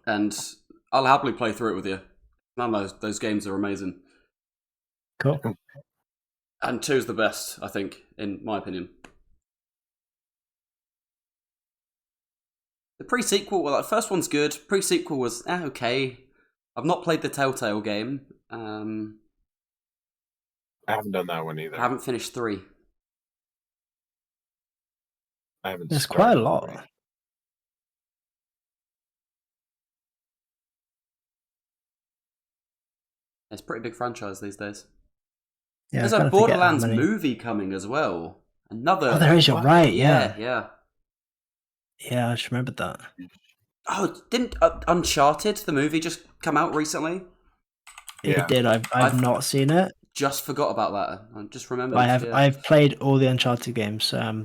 Speaker 1: And I'll happily play through it with you. Man, those games are amazing.
Speaker 2: Cool.
Speaker 1: And 2's the best, I think, in my opinion. The pre-sequel, well, the first one's good. Pre-sequel was okay. I've not played the Telltale game.
Speaker 3: I haven't done that one either.
Speaker 1: I haven't finished 3.
Speaker 3: I haven't.
Speaker 2: There's quite a lot.
Speaker 1: It's a pretty big franchise these days.
Speaker 2: Yeah,
Speaker 1: There's
Speaker 2: I
Speaker 1: a
Speaker 2: kinda forget how
Speaker 1: Borderlands
Speaker 2: many.
Speaker 1: movie coming as well. Another.
Speaker 2: Oh, there is. You're right.
Speaker 1: Yeah,
Speaker 2: Yeah.
Speaker 1: yeah.
Speaker 2: Yeah, I just remembered that.
Speaker 1: Oh, didn't Uncharted, the movie, just come out recently?
Speaker 3: Yeah.
Speaker 2: It did. I've not seen it.
Speaker 1: Just forgot about that. I just remembered.
Speaker 2: I've played all the Uncharted games. I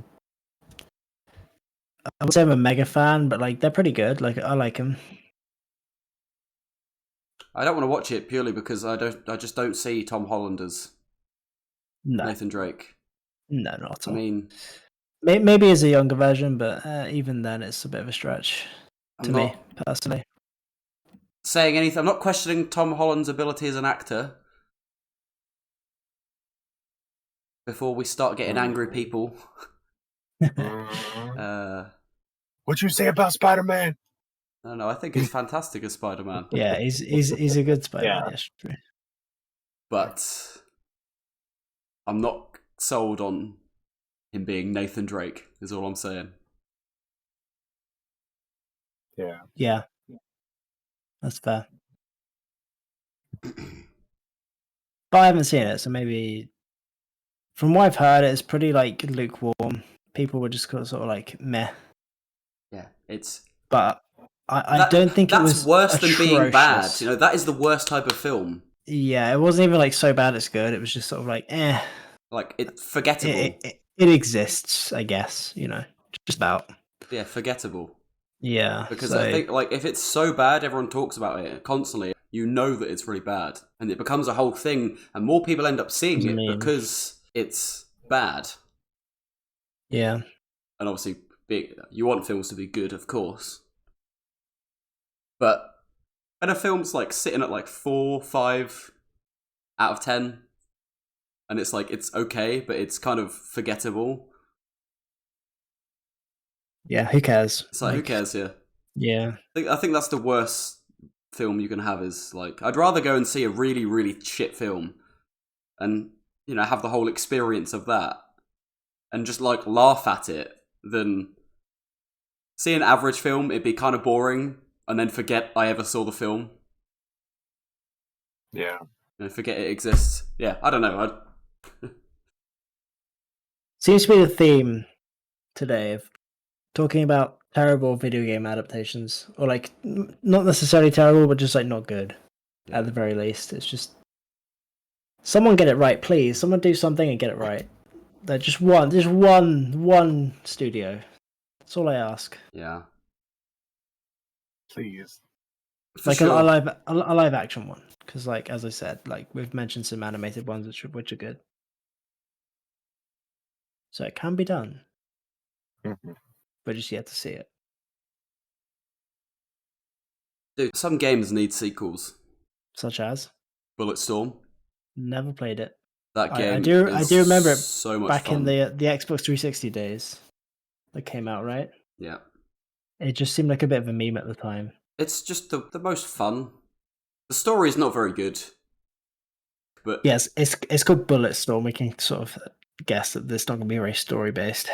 Speaker 2: would say I'm a mega fan, but like they're pretty good. Like I like them.
Speaker 1: I don't want to watch it purely because I just don't see Tom Holland as
Speaker 2: No,
Speaker 1: Nathan Drake.
Speaker 2: no, not at
Speaker 1: I
Speaker 2: all.
Speaker 1: mean,
Speaker 2: Maybe as a younger version, but even then, it's a bit of a stretch
Speaker 1: I'm
Speaker 2: to
Speaker 1: not
Speaker 2: me personally.
Speaker 1: saying anything. I'm not questioning Tom Holland's ability as an actor. Before we start getting angry people.
Speaker 3: What'd you say about Spider-Man?
Speaker 1: No, I think he's fantastic as Spider-Man.
Speaker 2: Yeah, he's a good Spider-Man.
Speaker 3: Yeah.
Speaker 2: Yes, true.
Speaker 1: But I'm not sold on him being Nathan Drake, is all I'm saying.
Speaker 3: Yeah.
Speaker 2: Yeah, that's fair. But I haven't seen it, so maybe from what I've heard, it's pretty like lukewarm. People were just sort of like meh.
Speaker 1: Yeah, it's.
Speaker 2: But I don't think it was
Speaker 1: that's worse than being bad.
Speaker 2: atrocious.
Speaker 1: You know, that is the worst type of film.
Speaker 2: Yeah, it wasn't even like so bad it's good. It was just sort of like
Speaker 1: Like it's forgettable.
Speaker 2: It exists, I guess. You know, just about.
Speaker 1: Yeah, forgettable.
Speaker 2: Yeah,
Speaker 1: Because I think like if it's so bad, everyone talks about it constantly. You know that it's really bad, and it becomes a whole thing, and more people end up seeing it because it's bad.
Speaker 2: Yeah,
Speaker 1: and obviously, you want films to be good, of course. But and a film's like sitting at like 4, 5 out of 10, and it's like it's okay, but it's kind of forgettable.
Speaker 2: Yeah, who cares?
Speaker 1: It's like who cares?
Speaker 2: Yeah.
Speaker 1: I think that's the worst film you can have. Is like I'd rather go and see a really, really shit film, and have the whole experience of that, and just like laugh at it, than see an average film. It'd be kind of boring, and then forget I ever saw the film.
Speaker 3: Yeah.
Speaker 1: And forget it exists. Yeah, I don't know.
Speaker 2: Seems to be the theme today of talking about terrible video game adaptations, or like not necessarily terrible, but just like not good. Yeah. At the very least, it's just someone get it right, please. Someone do something and get it right. Just one studio. That's all I ask.
Speaker 1: Yeah.
Speaker 3: Please.
Speaker 2: Like sure. a live action one, because like as I said, like we've mentioned some animated ones which are good. So it can be done.
Speaker 3: Mm-hmm.
Speaker 2: But just yet to see it.
Speaker 1: Dude, some games need sequels.
Speaker 2: Such as?
Speaker 1: Bulletstorm.
Speaker 2: Never played it.
Speaker 1: That game
Speaker 2: I do remember it
Speaker 1: so much
Speaker 2: back
Speaker 1: fun.
Speaker 2: In the Xbox 360 days that came out, right?
Speaker 1: Yeah.
Speaker 2: It just seemed like a bit of a meme at the time.
Speaker 1: It's just the most fun. The story is not very good. But
Speaker 2: yes, it's called Bulletstorm. We can sort of guess that it's not going to be very story-based.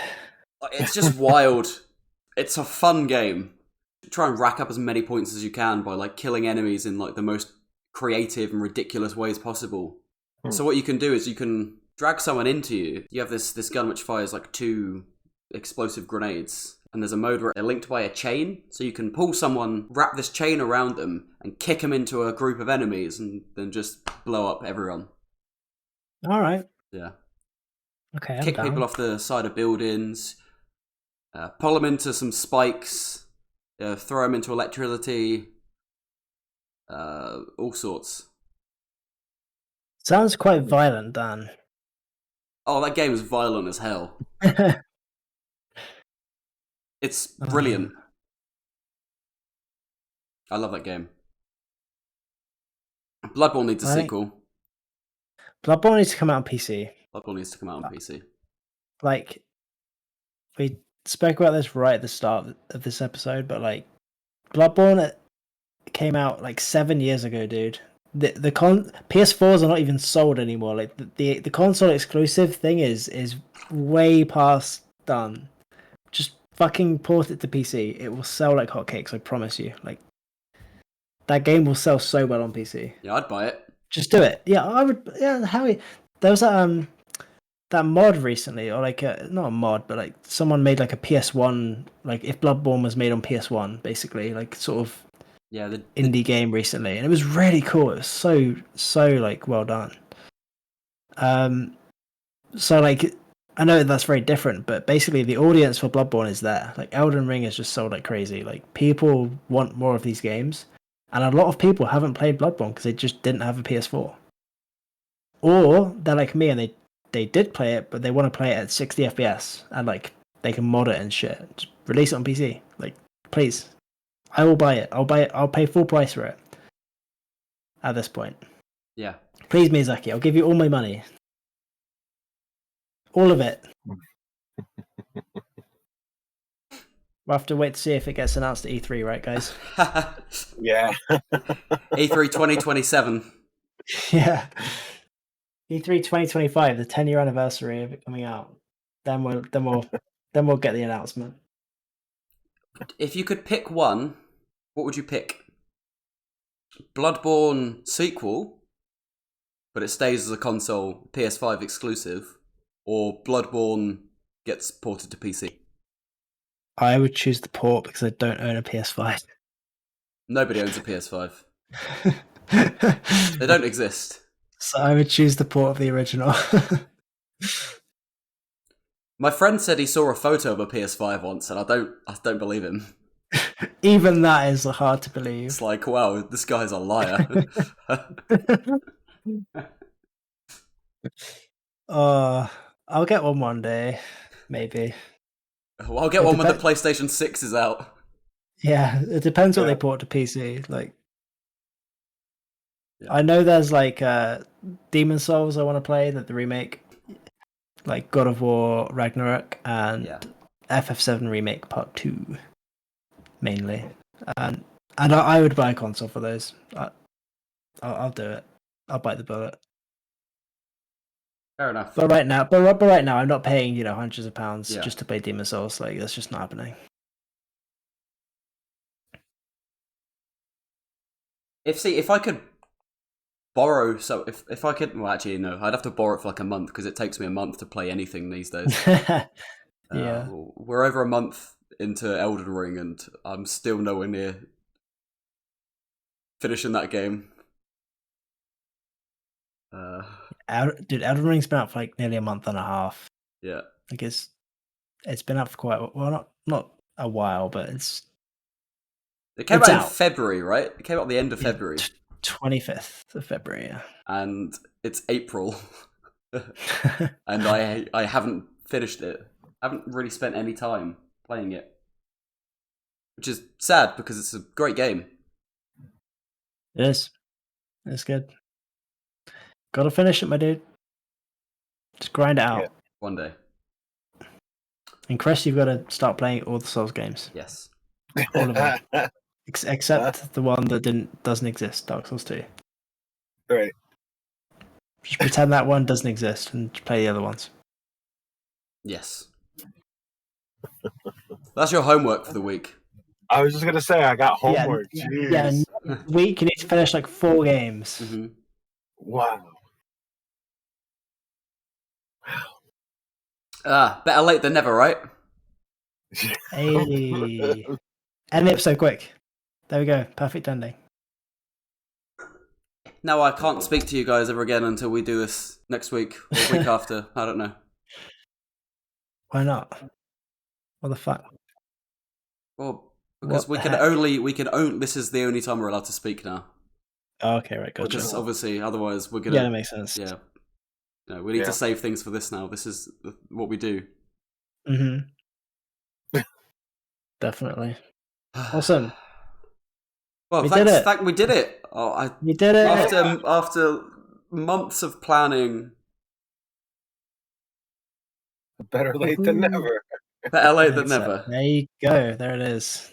Speaker 1: It's just wild. It's a fun game. Try and rack up as many points as you can by like killing enemies in like the most creative and ridiculous ways possible. So what you can do is you can drag someone into you. You have this gun which fires like 2 explosive grenades. And there's a mode where they're linked by a chain. So you can pull someone, wrap this chain around them, and kick them into a group of enemies and then just blow up everyone.
Speaker 2: All right.
Speaker 1: Yeah.
Speaker 2: Okay,
Speaker 1: kick people off the side of buildings. Pull them into some spikes. Throw them into electricity. All sorts.
Speaker 2: Sounds quite violent, Dan.
Speaker 1: Oh, that game is violent as hell. It's brilliant. I love that game. Bloodborne needs a sequel.
Speaker 2: Bloodborne needs to come out on PC.
Speaker 1: Bloodborne needs to come out on PC.
Speaker 2: Like, we spoke about this right at the start of this episode, but like, Bloodborne came out like 7 years ago, dude. The PS4s are not even sold anymore. Like the console exclusive thing is way past done. Just fucking port it to PC. It will sell like hotcakes, I promise you. Like that game will sell so well on PC.
Speaker 1: Yeah, I'd buy it.
Speaker 2: Just do it. Yeah, I would. Yeah, there was that mod recently, or like not a mod, but like someone made like a PS1, like if Bloodborne was made on PS1, basically, like sort of
Speaker 1: Yeah,
Speaker 2: indie game recently, and it was really cool. It was so like well done. So like I know that's very different, but basically the audience for Bloodborne is there. Like Elden Ring is just sold like crazy. Like people want more of these games, and a lot of people haven't played Bloodborne because they just didn't have a PS4, or they're like me and they did play it, but they want to play it at 60 FPS and like they can mod it and shit. Just release it on PC. Like, please, I will buy it. I'll buy it. I'll pay full price for it. At this point,
Speaker 1: yeah.
Speaker 2: please, Miyazaki, I'll give you all my money, all of it. We'll have to wait to see if it gets announced at E3, right, guys?
Speaker 3: Yeah.
Speaker 1: E3 2027.
Speaker 2: Yeah. E3 2025, the 10-year anniversary of it coming out. Then we'll get the announcement.
Speaker 1: If you could pick one, what would you pick? Bloodborne sequel, but it stays as a console PS5 exclusive, or Bloodborne gets ported to PC?
Speaker 2: I would choose the port because I don't own a PS5.
Speaker 1: Nobody owns a PS5. They don't exist.
Speaker 2: So I would choose the port of the original.
Speaker 1: My friend said he saw a photo of a PS5 once, and I don't believe him.
Speaker 2: Even that is hard to believe.
Speaker 1: It's like, wow, this guy's a liar.
Speaker 2: I'll get one day, maybe.
Speaker 1: Well, I'll get one when the PlayStation 6 is out.
Speaker 2: Yeah, it depends what they port to PC. Like, I know there's like Demon Souls I want to play, that the remake, like God of War Ragnarok and FF7 Remake Part 2, mainly. And I would buy a console for those. I'll do it. I'll bite the bullet.
Speaker 1: Fair enough.
Speaker 2: But right now, I'm not paying hundreds of pounds just to play Demon Souls. Like, that's just not happening.
Speaker 1: If I could borrow, so if I could, well, actually no, I'd have to borrow it for like a month because it takes me a month to play anything these days.
Speaker 2: Yeah,
Speaker 1: we're over a month into Elden Ring, and I'm still nowhere near finishing that game.
Speaker 2: Dude, Elden Ring's been out for like nearly a month and a half.
Speaker 1: Yeah,
Speaker 2: like it's been out for quite not a while, but
Speaker 1: it came out in February, right? It came out at the end of February,
Speaker 2: 25th of February, yeah.
Speaker 1: And it's April, and I haven't finished it. I haven't really spent any time playing it, which is sad because it's a great game.
Speaker 2: It is. It's good. Gotta finish it, my dude. Just grind it out.
Speaker 3: Yeah.
Speaker 1: One day.
Speaker 2: And Chris, you've got to start playing all the Souls games.
Speaker 1: Yes.
Speaker 2: All of them. Except the one that doesn't exist, Dark Souls 2.
Speaker 3: Right.
Speaker 2: Just pretend that one doesn't exist and play the other ones.
Speaker 1: Yes. That's your homework for the week.
Speaker 3: I was just going to say, I got homework.
Speaker 2: Yeah, week you need to finish like 4 games.
Speaker 1: Mm-hmm.
Speaker 3: Wow.
Speaker 1: Better late than never, right?
Speaker 2: Hey. End the episode quick. There we go. Perfect ending.
Speaker 1: Now I can't speak to you guys ever again until we do this next week or week after. I don't know.
Speaker 2: Why not? What the fuck?
Speaker 1: Well, because we can only this is the only time we're allowed to speak now.
Speaker 2: Oh, okay, right, gotcha.
Speaker 1: Because obviously, otherwise we're gonna.
Speaker 2: Yeah, that makes sense.
Speaker 1: Yeah. No, we need to save things for this now. This is what we do.
Speaker 2: Mm-hmm. Definitely. Awesome.
Speaker 1: Well,
Speaker 2: we did it.
Speaker 1: We did it.
Speaker 2: We did it.
Speaker 1: After months of planning.
Speaker 3: Better late than never.
Speaker 1: Better late than never.
Speaker 2: There you go. There it is.